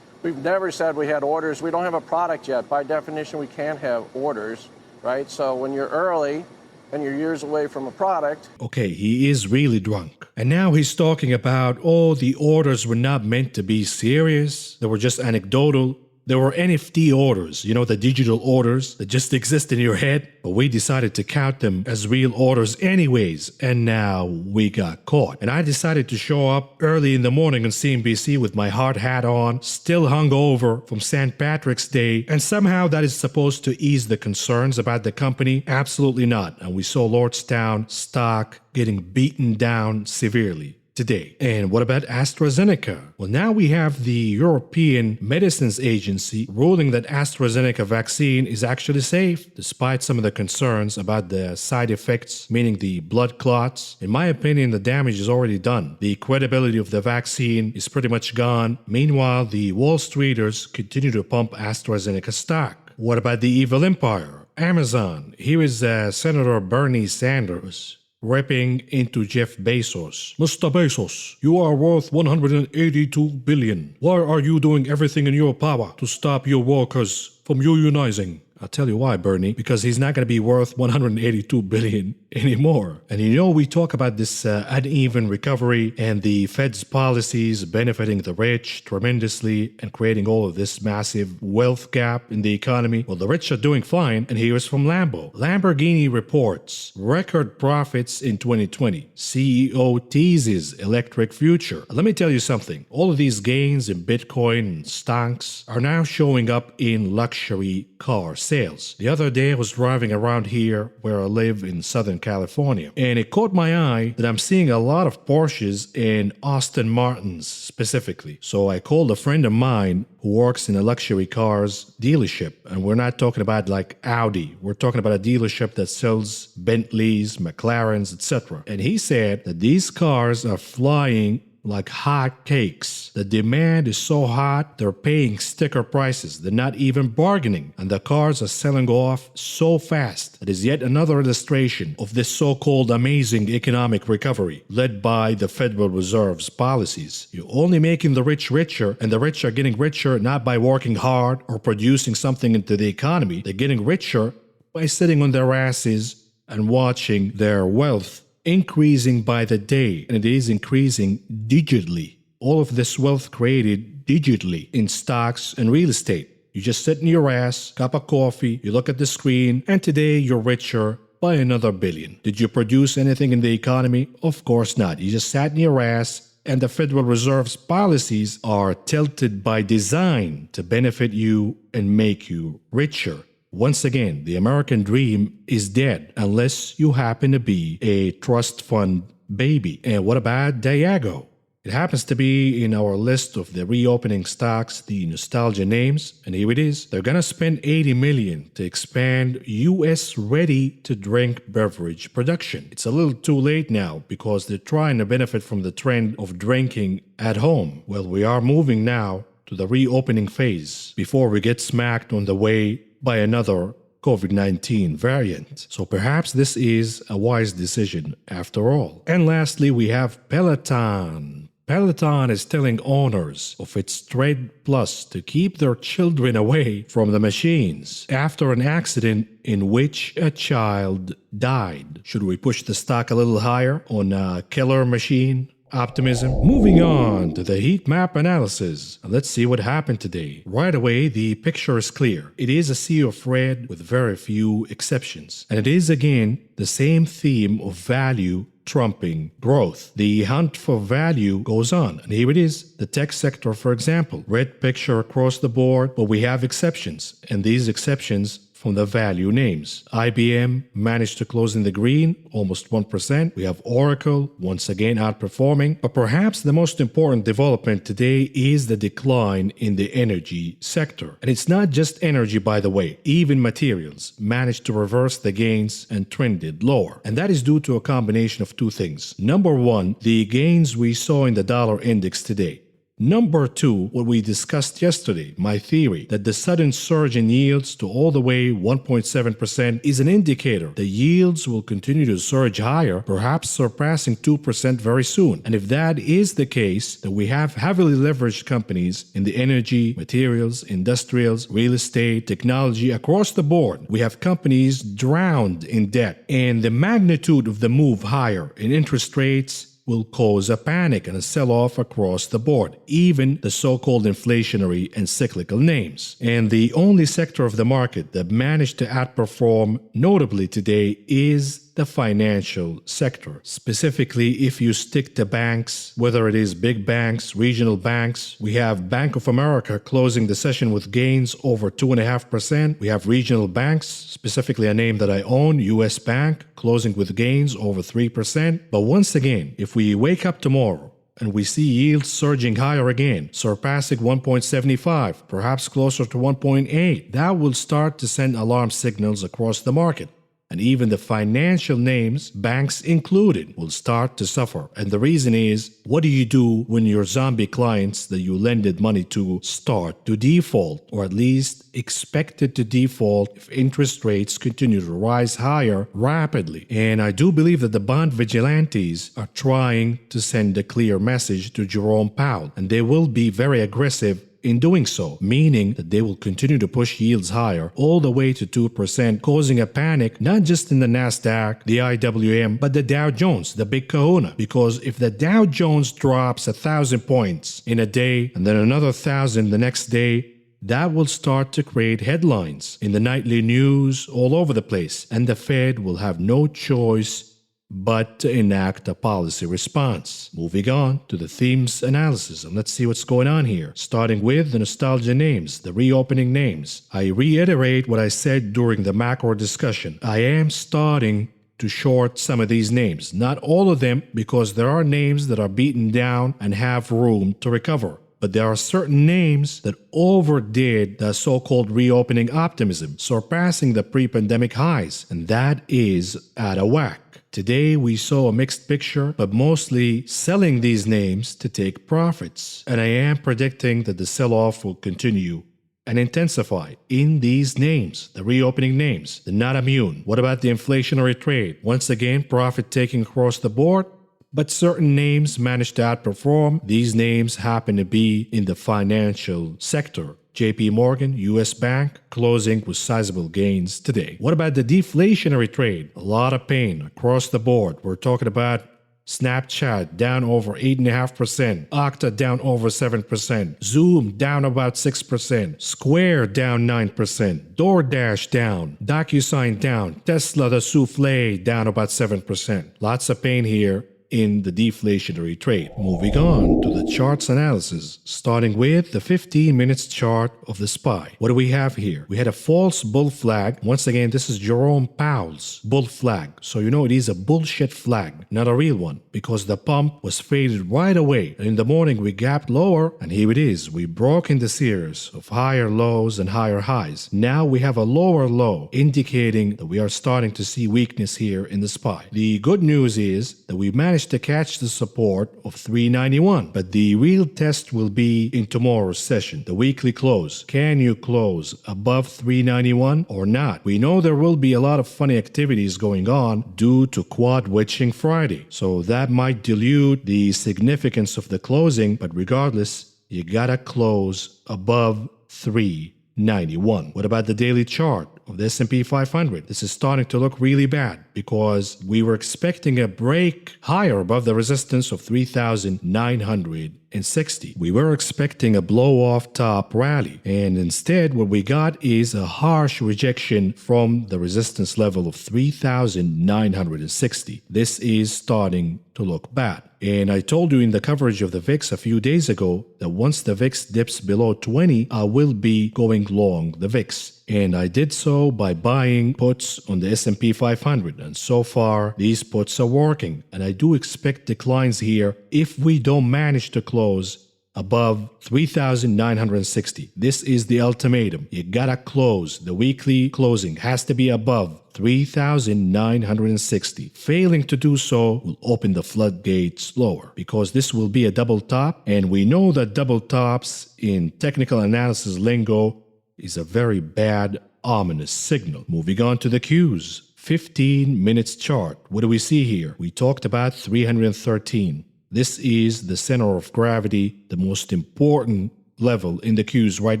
We've never said we had orders. We don't have a product yet. By definition, we can't have orders, right? So when you're early and you're years away from a product. Okay, he is really drunk. And now he's talking about, the orders were not meant to be serious. They were just anecdotal. There were NFT orders, the digital orders that just exist in your head, but we decided to count them as real orders anyways, and now we got caught. And I decided to show up early in the morning on CNBC with my hard hat on, still hungover from St. Patrick's Day, and somehow that is supposed to ease the concerns about the company? Absolutely not. And we saw Lordstown stock getting beaten down severely today. And what about AstraZeneca? Well, now we have the European Medicines Agency ruling that AstraZeneca vaccine is actually safe, despite some of the concerns about the side effects, meaning the blood clots. In my opinion, the damage is already done. The credibility of the vaccine is pretty much gone. Meanwhile, the Wall Streeters continue to pump AstraZeneca stock. What about the evil empire? Amazon. Here is Senator Bernie Sanders ripping into Jeff Bezos. Mr. Bezos, you are worth $182 billion. Why are you doing everything in your power to stop your workers from unionizing? I'll tell you why, Bernie, because he's not going to be worth $182 billion anymore. And we talk about this uneven recovery and the Fed's policies benefiting the rich tremendously and creating all of this massive wealth gap in the economy. Well, the rich are doing fine, and here's from Lambo. Lamborghini reports record profits in 2020. CEO teases electric future. Let me tell you something. All of these gains in Bitcoin and stocks are now showing up in luxury car sales. sales. The other day I was driving around here where I live in Southern California, and it caught my eye that I'm seeing a lot of Porsches and Aston Martins specifically. So I called a friend of mine who works in a luxury cars dealership, and we're not talking about like Audi. We're talking about a dealership that sells Bentleys, McLarens, etc. And he said that these cars are flying like hot cakes. The demand is so hot, they're paying sticker prices. They're not even bargaining. And the cars are selling off so fast. It is yet another illustration of this so-called amazing economic recovery led by the Federal Reserve's policies. You're only making the rich richer, and the rich are getting richer not by working hard or producing something into the economy. They're getting richer by sitting on their asses and watching their wealth increasing by the day, and it is increasing digitally. All of this wealth created digitally in stocks and real estate. You just sit in your ass, cup of coffee, you look at the screen, and today you're richer by another billion. Did you produce anything in the economy? Of course not. You just sat in your ass, and the Federal Reserve's policies are tilted by design to benefit you and make you richer. Once again, the American dream is dead unless you happen to be a trust fund baby. And what about Diageo? It happens to be in our list of the reopening stocks, the nostalgia names, and here it is. They're gonna spend $80 million to expand U.S. ready-to-drink beverage production. It's a little too late now because they're trying to benefit from the trend of drinking at home. Well, we are moving now to the reopening phase before we get smacked on the way by another COVID-19 variant. So perhaps this is a wise decision after all. And lastly, we have Peloton. Peloton is telling owners of its Tread Plus to keep their children away from the machines after an accident in which a child died. Should we push the stock a little higher on a killer machine optimism? Moving on to the heat map analysis. Let's see what happened today. Right away, the picture is clear. It is a sea of red with very few exceptions. And it is again the same theme of value trumping growth. The hunt for value goes on. And here it is. The tech sector, for example. Red picture across the board, but we have exceptions. And these exceptions from the value names. IBM managed to close in the green, almost 1%. We have Oracle, once again outperforming. But perhaps the most important development today is the decline in the energy sector. And it's not just energy, by the way. Even materials managed to reverse the gains and trended lower. And that is due to a combination of two things. Number one, the gains we saw in the dollar index today. Number two, what we discussed yesterday, my theory that the sudden surge in yields to all the way 1.7% is an indicator the yields will continue to surge higher, perhaps surpassing 2% very soon. And if that is the case, then we have heavily leveraged companies in the energy, materials, industrials, real estate, technology across the board. We have companies drowned in debt, and the magnitude of the move higher in interest rates will cause a panic and a sell-off across the board, even the so-called inflationary and cyclical names. And the only sector of the market that managed to outperform notably today is the financial sector. Specifically, if you stick to banks, whether it is big banks, regional banks, we have Bank of America closing the session with gains over 2.5%. We have regional banks, specifically a name that I own, US Bank, closing with gains over 3%. But once again, if we wake up tomorrow and we see yields surging higher again, surpassing 1.75, perhaps closer to 1.8, that will start to send alarm signals across the market. And even the financial names, banks included, will start to suffer. And the reason is, what do you do when your zombie clients that you lended money to start to default, or at least expected to default if interest rates continue to rise higher rapidly? And I do believe that the bond vigilantes are trying to send a clear message to Jerome Powell, and they will be very aggressive in doing so, meaning that they will continue to push yields higher all the way to 2%, causing a panic not just in the NASDAQ, the IWM, but the Dow Jones, the big kahuna. Because if the Dow Jones drops 1,000 points in a day and then another 1,000 the next day, that will start to create headlines in the nightly news all over the place. And the Fed will have no choice but to enact a policy response. Moving on to the themes analysis, and let's see what's going on here. Starting with the nostalgia names, the reopening names. I reiterate what I said during the macro discussion. I am starting to short some of these names. Not all of them, because there are names that are beaten down and have room to recover. But there are certain names that overdid the so-called reopening optimism, surpassing the pre-pandemic highs, and that is out of whack. Today we saw a mixed picture, but mostly selling these names to take profits. And I am predicting that the sell-off will continue and intensify in these names, the reopening names. They're not immune. What about the inflationary trade? Once again, profit taking across the board. But certain names managed to outperform. These names happen to be in the financial sector. JP Morgan, US Bank, closing with sizable gains today. What about the deflationary trade? A lot of pain across the board. We're talking about Snapchat down over 8.5%, Okta down over 7%, Zoom down about 6%, Square down 9%, DoorDash down, DocuSign down, Tesla the souffle down about 7%. Lots of pain here in the deflationary trade. Moving on to the charts analysis, starting with the 15 minutes chart of the SPY. What do we have here? We had a false bull flag. Once again, this is Jerome Powell's bull flag. So you know it is a bullshit flag, not a real one, because the pump was faded right away. And in the morning, we gapped lower, and here it is. We broke in the series of higher lows and higher highs. Now we have a lower low, indicating that we are starting to see weakness here in the SPY. The good news is that we managed to catch the support of 391, but the real test will be in tomorrow's session, the weekly close. Can you close above 391 or not? We know there will be a lot of funny activities going on due to quad witching Friday, so that might dilute the significance of the closing, but regardless, you gotta close above 391. What about the daily chart of the S&P 500? This is starting to look really bad because we were expecting a break higher above the resistance of 3,960. We were expecting a blow-off top rally, and instead what we got is a harsh rejection from the resistance level of 3,960. This is starting to look bad. And I told you in the coverage of the VIX a few days ago that once the VIX dips below 20, I will be going long the VIX. And I did so by buying puts on the S&P 500. And so far, these puts are working. And I do expect declines here if we don't manage to close above 3,960. This is the ultimatum. You gotta close. The weekly closing has to be above 3,960. Failing to do so will open the floodgates lower because this will be a double top, and we know that double tops in technical analysis lingo is a very bad, ominous signal. Moving on to the Qs. 15 minutes chart. What do we see here? We talked about 313. This is the center of gravity, the most important level in the Qs right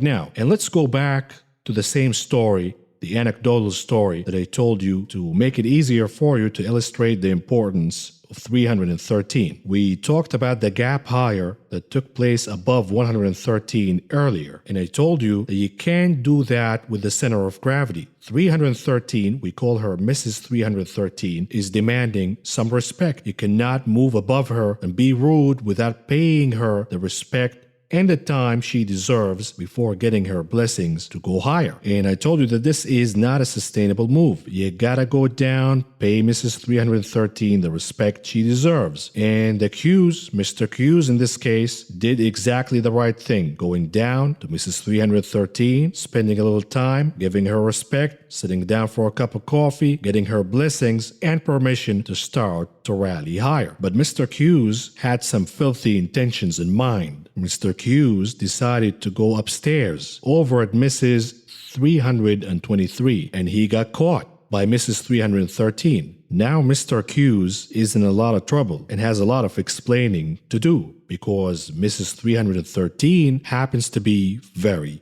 now. And let's go back to the same story, the anecdotal story that I told you to make it easier for you to illustrate the importance of 313. We talked about the gap higher that took place above 113 earlier, and I told you that you can't do that with the center of gravity. 313, we call her Mrs. 313, is demanding some respect. You cannot move above her and be rude without paying her the respect and the time she deserves before getting her blessings to go higher. And I told you that this is not a sustainable move. You gotta go down, pay Mrs. 313 the respect she deserves. And the Qs, Mr. Qs in this case, did exactly the right thing, going down to Mrs. 313, spending a little time, giving her respect, sitting down for a cup of coffee, getting her blessings and permission to start to rally higher. But Mr. Qs had some filthy intentions in mind. Mr. Qs decided to go upstairs over at Mrs. 323, and he got caught by Mrs. 313. Now Mr. Qs is in a lot of trouble and has a lot of explaining to do because Mrs. 313 happens to be very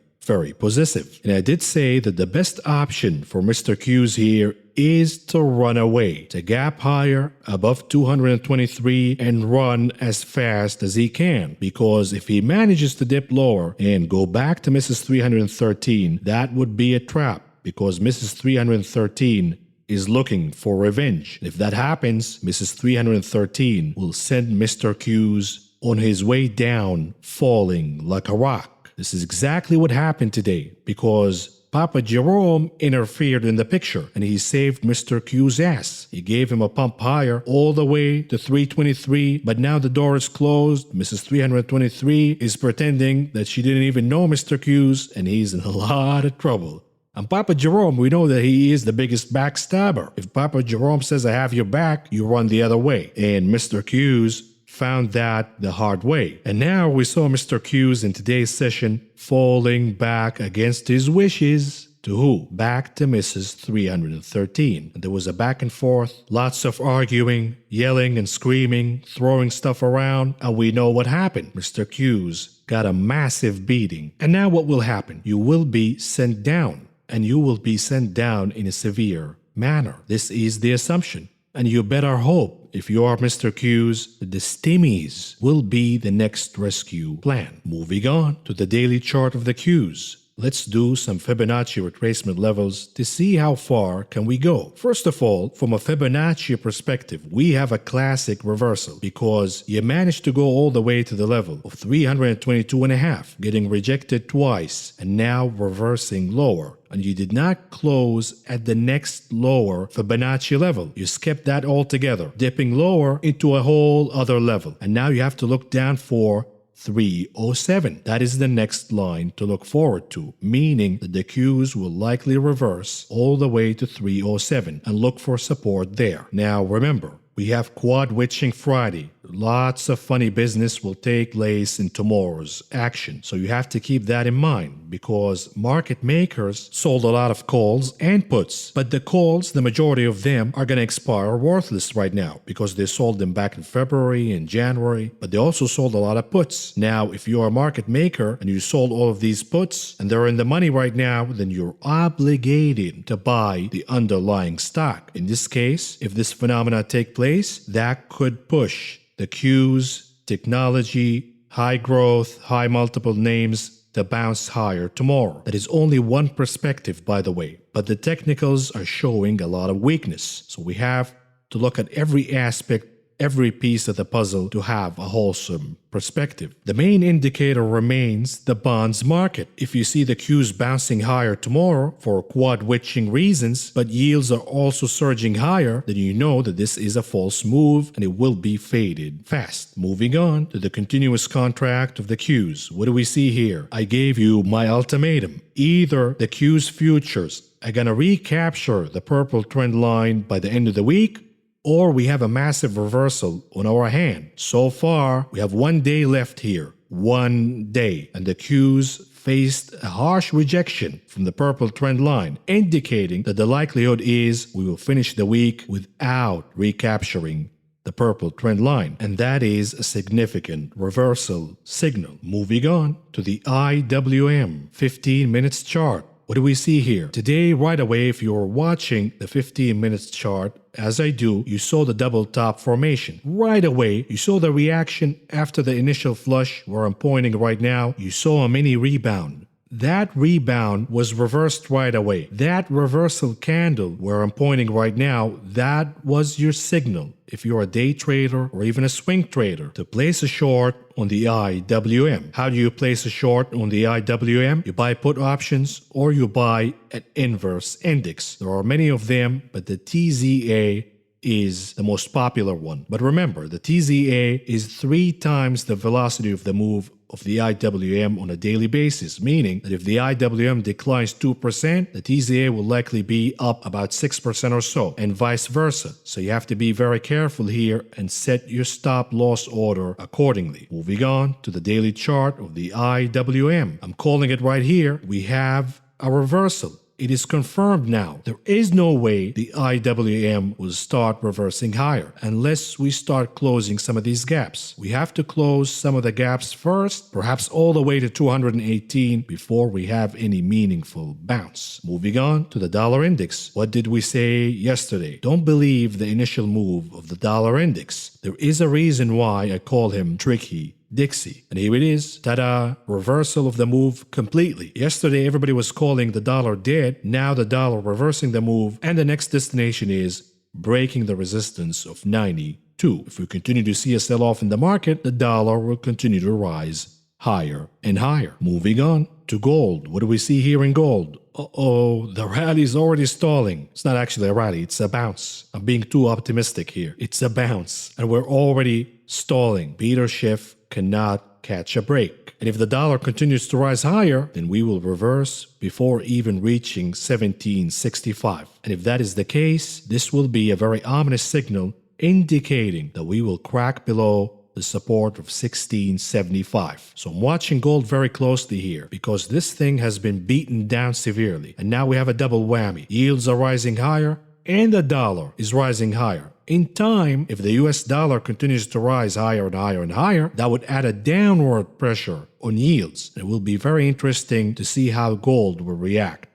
possessive. And I did say that the best option for Mr. Qs here is to run away, to gap higher above 223 and run as fast as he can. Because if he manages to dip lower and go back to Mrs. 313, that would be a trap because Mrs. 313 is looking for revenge. If that happens, Mrs. 313 will send Mr. Q's on his way down, falling like a rock. This is exactly what happened today because Papa Jerome interfered in the picture and he saved Mr. Q's ass. He gave him a pump higher all the way to 323, but now the door is closed. Mrs. 323 is pretending that she didn't even know Mr. Q's and he's in a lot of trouble. And Papa Jerome, we know that he is the biggest backstabber. If Papa Jerome says, I have your back, you run the other way. And Mr. Q's found that the hard way. And now we saw Mr. Q's in today's session falling back against his wishes. To who? Back to Mrs. 313. And there was a back and forth, lots of arguing, yelling and screaming, throwing stuff around, and we know what happened. Mr. Q's got a massive beating. And now what will happen? You will be sent down, and you will be sent down in a severe manner. This is the assumption. And you better hope, if you are Mr. Q's, that the stimmies will be the next rescue plan. Moving on to the daily chart of the Q's. Let's do some Fibonacci retracement levels to see how far can we go. First of all, from a Fibonacci perspective, we have a classic reversal because you managed to go all the way to the level of 322.5, getting rejected twice, and now reversing lower. And you did not close at the next lower Fibonacci level. You skipped that altogether, dipping lower into a whole other level. And now you have to look down for 307. That is the next line to look forward to, meaning that the Qs will likely reverse all the way to 307 and look for support there. Now remember, we have Quad Witching Friday. Lots of funny business will take place in tomorrow's action. So you have to keep that in mind because market makers sold a lot of calls and puts. But the calls, the majority of them are going to expire worthless right now because they sold them back in February and January. But they also sold a lot of puts. Now, if you are a market maker and you sold all of these puts and they're in the money right now, then you're obligated to buy the underlying stock. In this case, if this phenomena take place, that could push the Q's, technology, high growth, high multiple names to bounce higher tomorrow. That is only one perspective, by the way, but the technicals are showing a lot of weakness. So we have to look at every aspect, every piece of the puzzle to have a wholesome perspective. The main indicator remains the bonds market. If you see the Qs bouncing higher tomorrow for quad witching reasons, but yields are also surging higher, then you know that this is a false move and it will be faded fast. Moving on to the continuous contract of the Qs. What do we see here? I gave you my ultimatum. Either the Qs futures are gonna recapture the purple trend line by the end of the week, or we have a massive reversal on our hand. So far, we have 1 day left here. 1 day. And the Qs faced a harsh rejection from the purple trend line, indicating that the likelihood is we will finish the week without recapturing the purple trend line. And that is a significant reversal signal. Moving on to the IWM 15 minutes chart. What do we see here? Today, right away, if you're watching the 15 minutes chart, as I do, you saw the double top formation. Right away, you saw the reaction after the initial flush where I'm pointing right now. You saw a mini rebound. That rebound was reversed right away. That reversal candle where I'm pointing right now, that was your signal, if you're a day trader or even a swing trader, to place a short on the IWM. How do you place a short on the IWM? You buy put options or you buy an inverse index. There are many of them, but the TZA is the most popular one. But remember, the TZA is 3 times the velocity of the move of the IWM on a daily basis, meaning that if the IWM declines 2%, the TZA will likely be up about 6% or so, and vice versa. So you have to be very careful here and set your stop loss order accordingly. Moving on to the daily chart of the IWM. I'm calling it right here. We have a reversal. It is confirmed now. There is no way the IWM will start reversing higher unless we start closing some of these gaps. We have to close some of the gaps first, perhaps all the way to 218 before we have any meaningful bounce. Moving on to the dollar index. What did we say yesterday? Don't believe the initial move of the dollar index. There is a reason why I call him tricky Dixie. And here it is. Ta-da! Reversal of the move completely. Yesterday, everybody was calling the dollar dead. Now the dollar reversing the move. And the next destination is breaking the resistance of 92. If we continue to see a sell-off in the market, the dollar will continue to rise higher and higher. Moving on to gold. What do we see here in gold? Uh-oh, the rally is already stalling. It's not actually a rally, it's a bounce. I'm being too optimistic here. It's a bounce, and we're already stalling. Peter Schiff cannot catch a break. And if the dollar continues to rise higher, then we will reverse before even reaching 1765. And if that is the case, this will be a very ominous signal indicating that we will crack below the support of 1675. So I'm watching gold very closely here because this thing has been beaten down severely. And now we have a double whammy. Yields are rising higher and the dollar is rising higher. In time, if the US dollar continues to rise higher and higher and higher, that would add a downward pressure on yields. It will be very interesting to see how gold will react.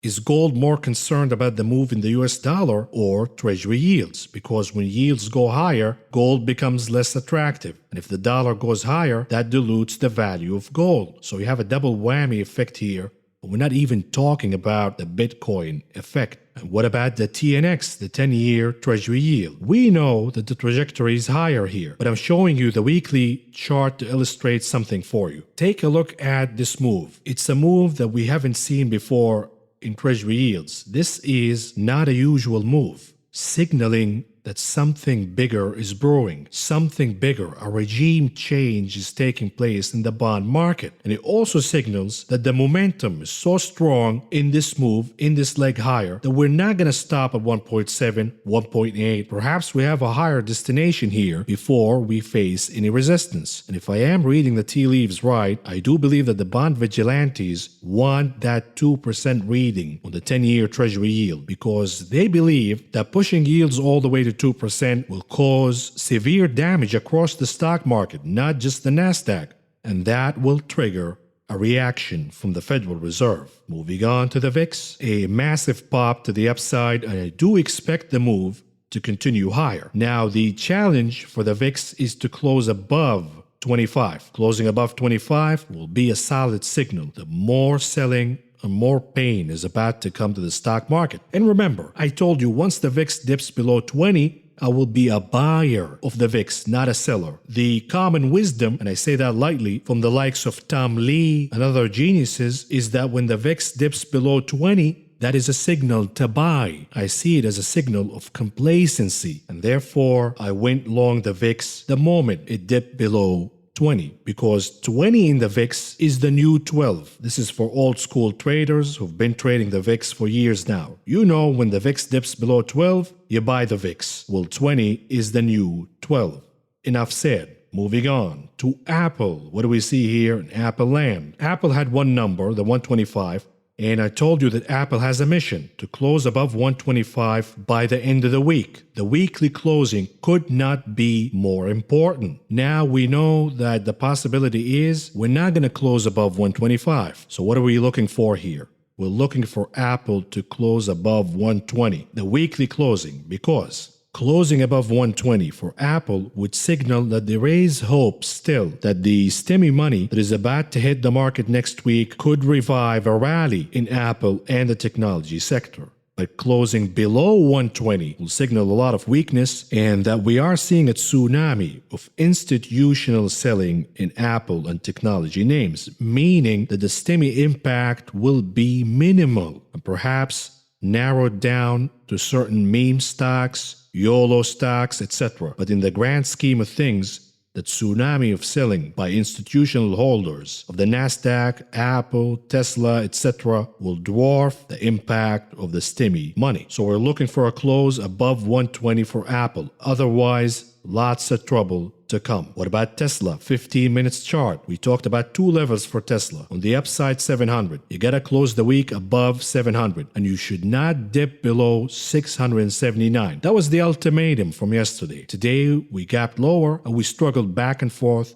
Is gold more concerned about the move in the US dollar or treasury yields? Because when yields go higher, gold becomes less attractive. And if the dollar goes higher, that dilutes the value of gold. So you have a double whammy effect here. But we're not even talking about the Bitcoin effect. And what about the TNX, the 10-year treasury yield? We know that the trajectory is higher here, but I'm showing you the weekly chart to illustrate something for you. Take a look at this move. It's a move that we haven't seen before in treasury yields. This is not a usual move, signaling that something bigger is brewing, something bigger, a regime change is taking place in the bond market. And it also signals that the momentum is so strong in this move, in this leg higher, that we're not going to stop at 1.7, 1.8. Perhaps we have a higher destination here before we face any resistance. And if I am reading the tea leaves right, I do believe that the bond vigilantes want that 2% reading on the 10-year treasury yield because they believe that pushing yields all the way to 2% will cause severe damage across the stock market, not just the Nasdaq, and that will trigger a reaction from the Federal Reserve. Moving on to the VIX, a massive pop to the upside, and I do expect the move to continue higher. Now, the challenge for the VIX is to close above 25. Closing above 25 will be a solid signal that more selling and more pain is about to come to the stock market. And remember, I told you once the VIX dips below 20, I will be a buyer of the VIX, not a seller. The common wisdom, and I say that lightly, from the likes of Tom Lee and other geniuses, is that when the VIX dips below 20, that is a signal to buy. I see it as a signal of complacency, and therefore I went long the VIX the moment it dipped below 20, because 20 in the VIX is the new 12. This is for old school traders who've been trading the VIX for years now. You know, when the VIX dips below 12, you buy the VIX. Well, 20 is the new 12. Enough said. Moving on to Apple. What do we see here in Apple land? Apple had one number, the 125, and I told you that Apple has a mission to close above 125 by the end of the week. The weekly closing could not be more important. Now we know that the possibility is we're not going to close above 125. So what are we looking for here? We're looking for Apple to close above 120, the weekly closing, because closing above 120 for Apple would signal that there is hope still that the stimmy money that is about to hit the market next week could revive a rally in Apple and the technology sector. But closing below 120 will signal a lot of weakness and that we are seeing a tsunami of institutional selling in Apple and technology names, meaning that the stimmy impact will be minimal and perhaps narrowed down to certain meme stocks, YOLO stocks, etc. But in the grand scheme of things, the tsunami of selling by institutional holders of the Nasdaq, Apple, Tesla, etc. will dwarf the impact of the stimmy money. So we're looking for a close above 120 for Apple. Otherwise, lots of trouble to come. What about Tesla? 15 minutes chart. We talked about two levels for Tesla. On the upside, 700. You gotta close the week above 700, and you should not dip below 679. That was the ultimatum from yesterday. Today, we gapped lower, and we struggled back and forth,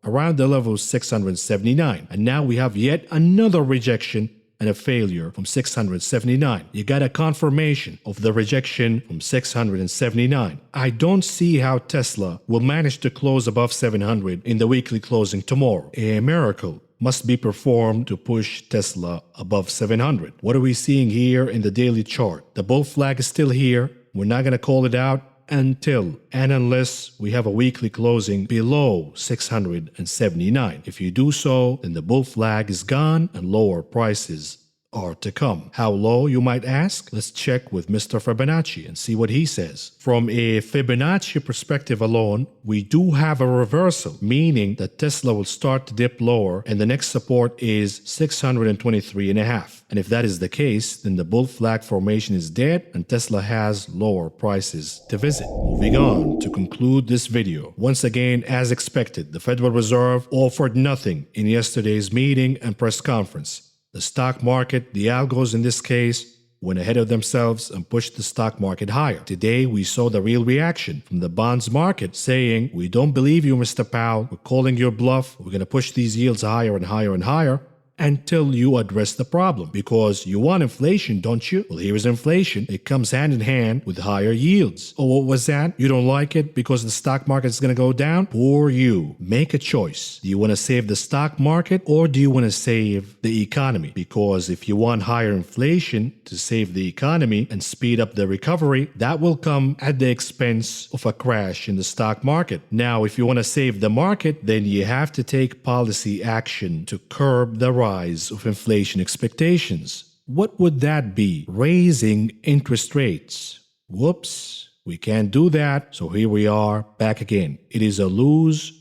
around the level of 679. And now we have yet another rejection and a failure from 679. You got a confirmation of the rejection from 679. I don't see how Tesla will manage to close above 700 in the weekly closing tomorrow. A miracle must be performed to push Tesla above 700. What are we seeing here in the daily chart? The bull flag is still here. We're not going to call it out until and unless we have a weekly closing below 679. If you do so, then the bull flag is gone and lower prices are to come. How low, you might ask? Let's check with Mr. Fibonacci and see what he says. From a Fibonacci perspective alone, we do have a reversal, meaning that Tesla will start to dip lower and the next support is 623.5. And if that is the case, then the bull flag formation is dead and Tesla has lower prices to visit. Moving on to conclude this video. Once again, as expected, the Federal Reserve offered nothing in yesterday's meeting and press conference. The stock market, the algos in this case, went ahead of themselves and pushed the stock market higher. Today, we saw the real reaction from the bonds market saying, we don't believe you, Mr. Powell. We're calling your bluff. We're going to push these yields higher and higher and higher until you address the problem. Because you want inflation, don't you? Well, here is inflation. It comes hand in hand with higher yields. Oh, what was that? You don't like it because the stock market is going to go down? Poor you. Make a choice. Do you want to save the stock market or do you want to save the economy? Because if you want higher inflation to save the economy and speed up the recovery, that will come at the expense of a crash in the stock market. Now, if you want to save the market, then you have to take policy action to curb the rise of inflation expectations. What would that be? Raising interest rates. Whoops, we can't do that. So here we are back again. It is a lose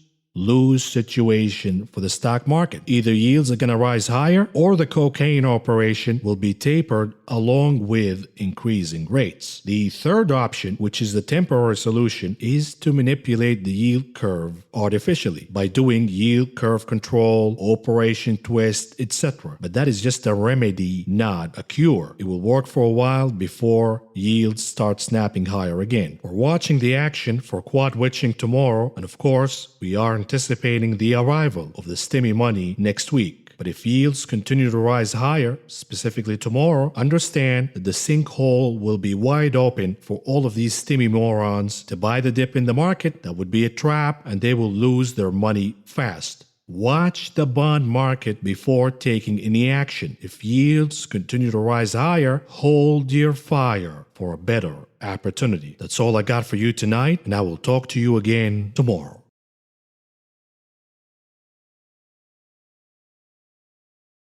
situation for the stock market. Either yields are going to rise higher or the cocaine operation will be tapered along with increasing rates. The third option, which is the temporary solution, is to manipulate the yield curve artificially by doing yield curve control, operation twist, etc. But that is just a remedy, not a cure. It will work for a while before yields start snapping higher again. We're watching the action for quad witching tomorrow, and of course, we are anticipating the arrival of the stimmy money next week. But if yields continue to rise higher, specifically tomorrow, understand that the sinkhole will be wide open for all of these stimmy morons to buy the dip in the market. That would be a trap and they will lose their money fast. Watch the bond market before taking any action. If yields continue to rise higher, hold your fire for a better opportunity. That's all I got for you tonight, and I will talk to you again tomorrow.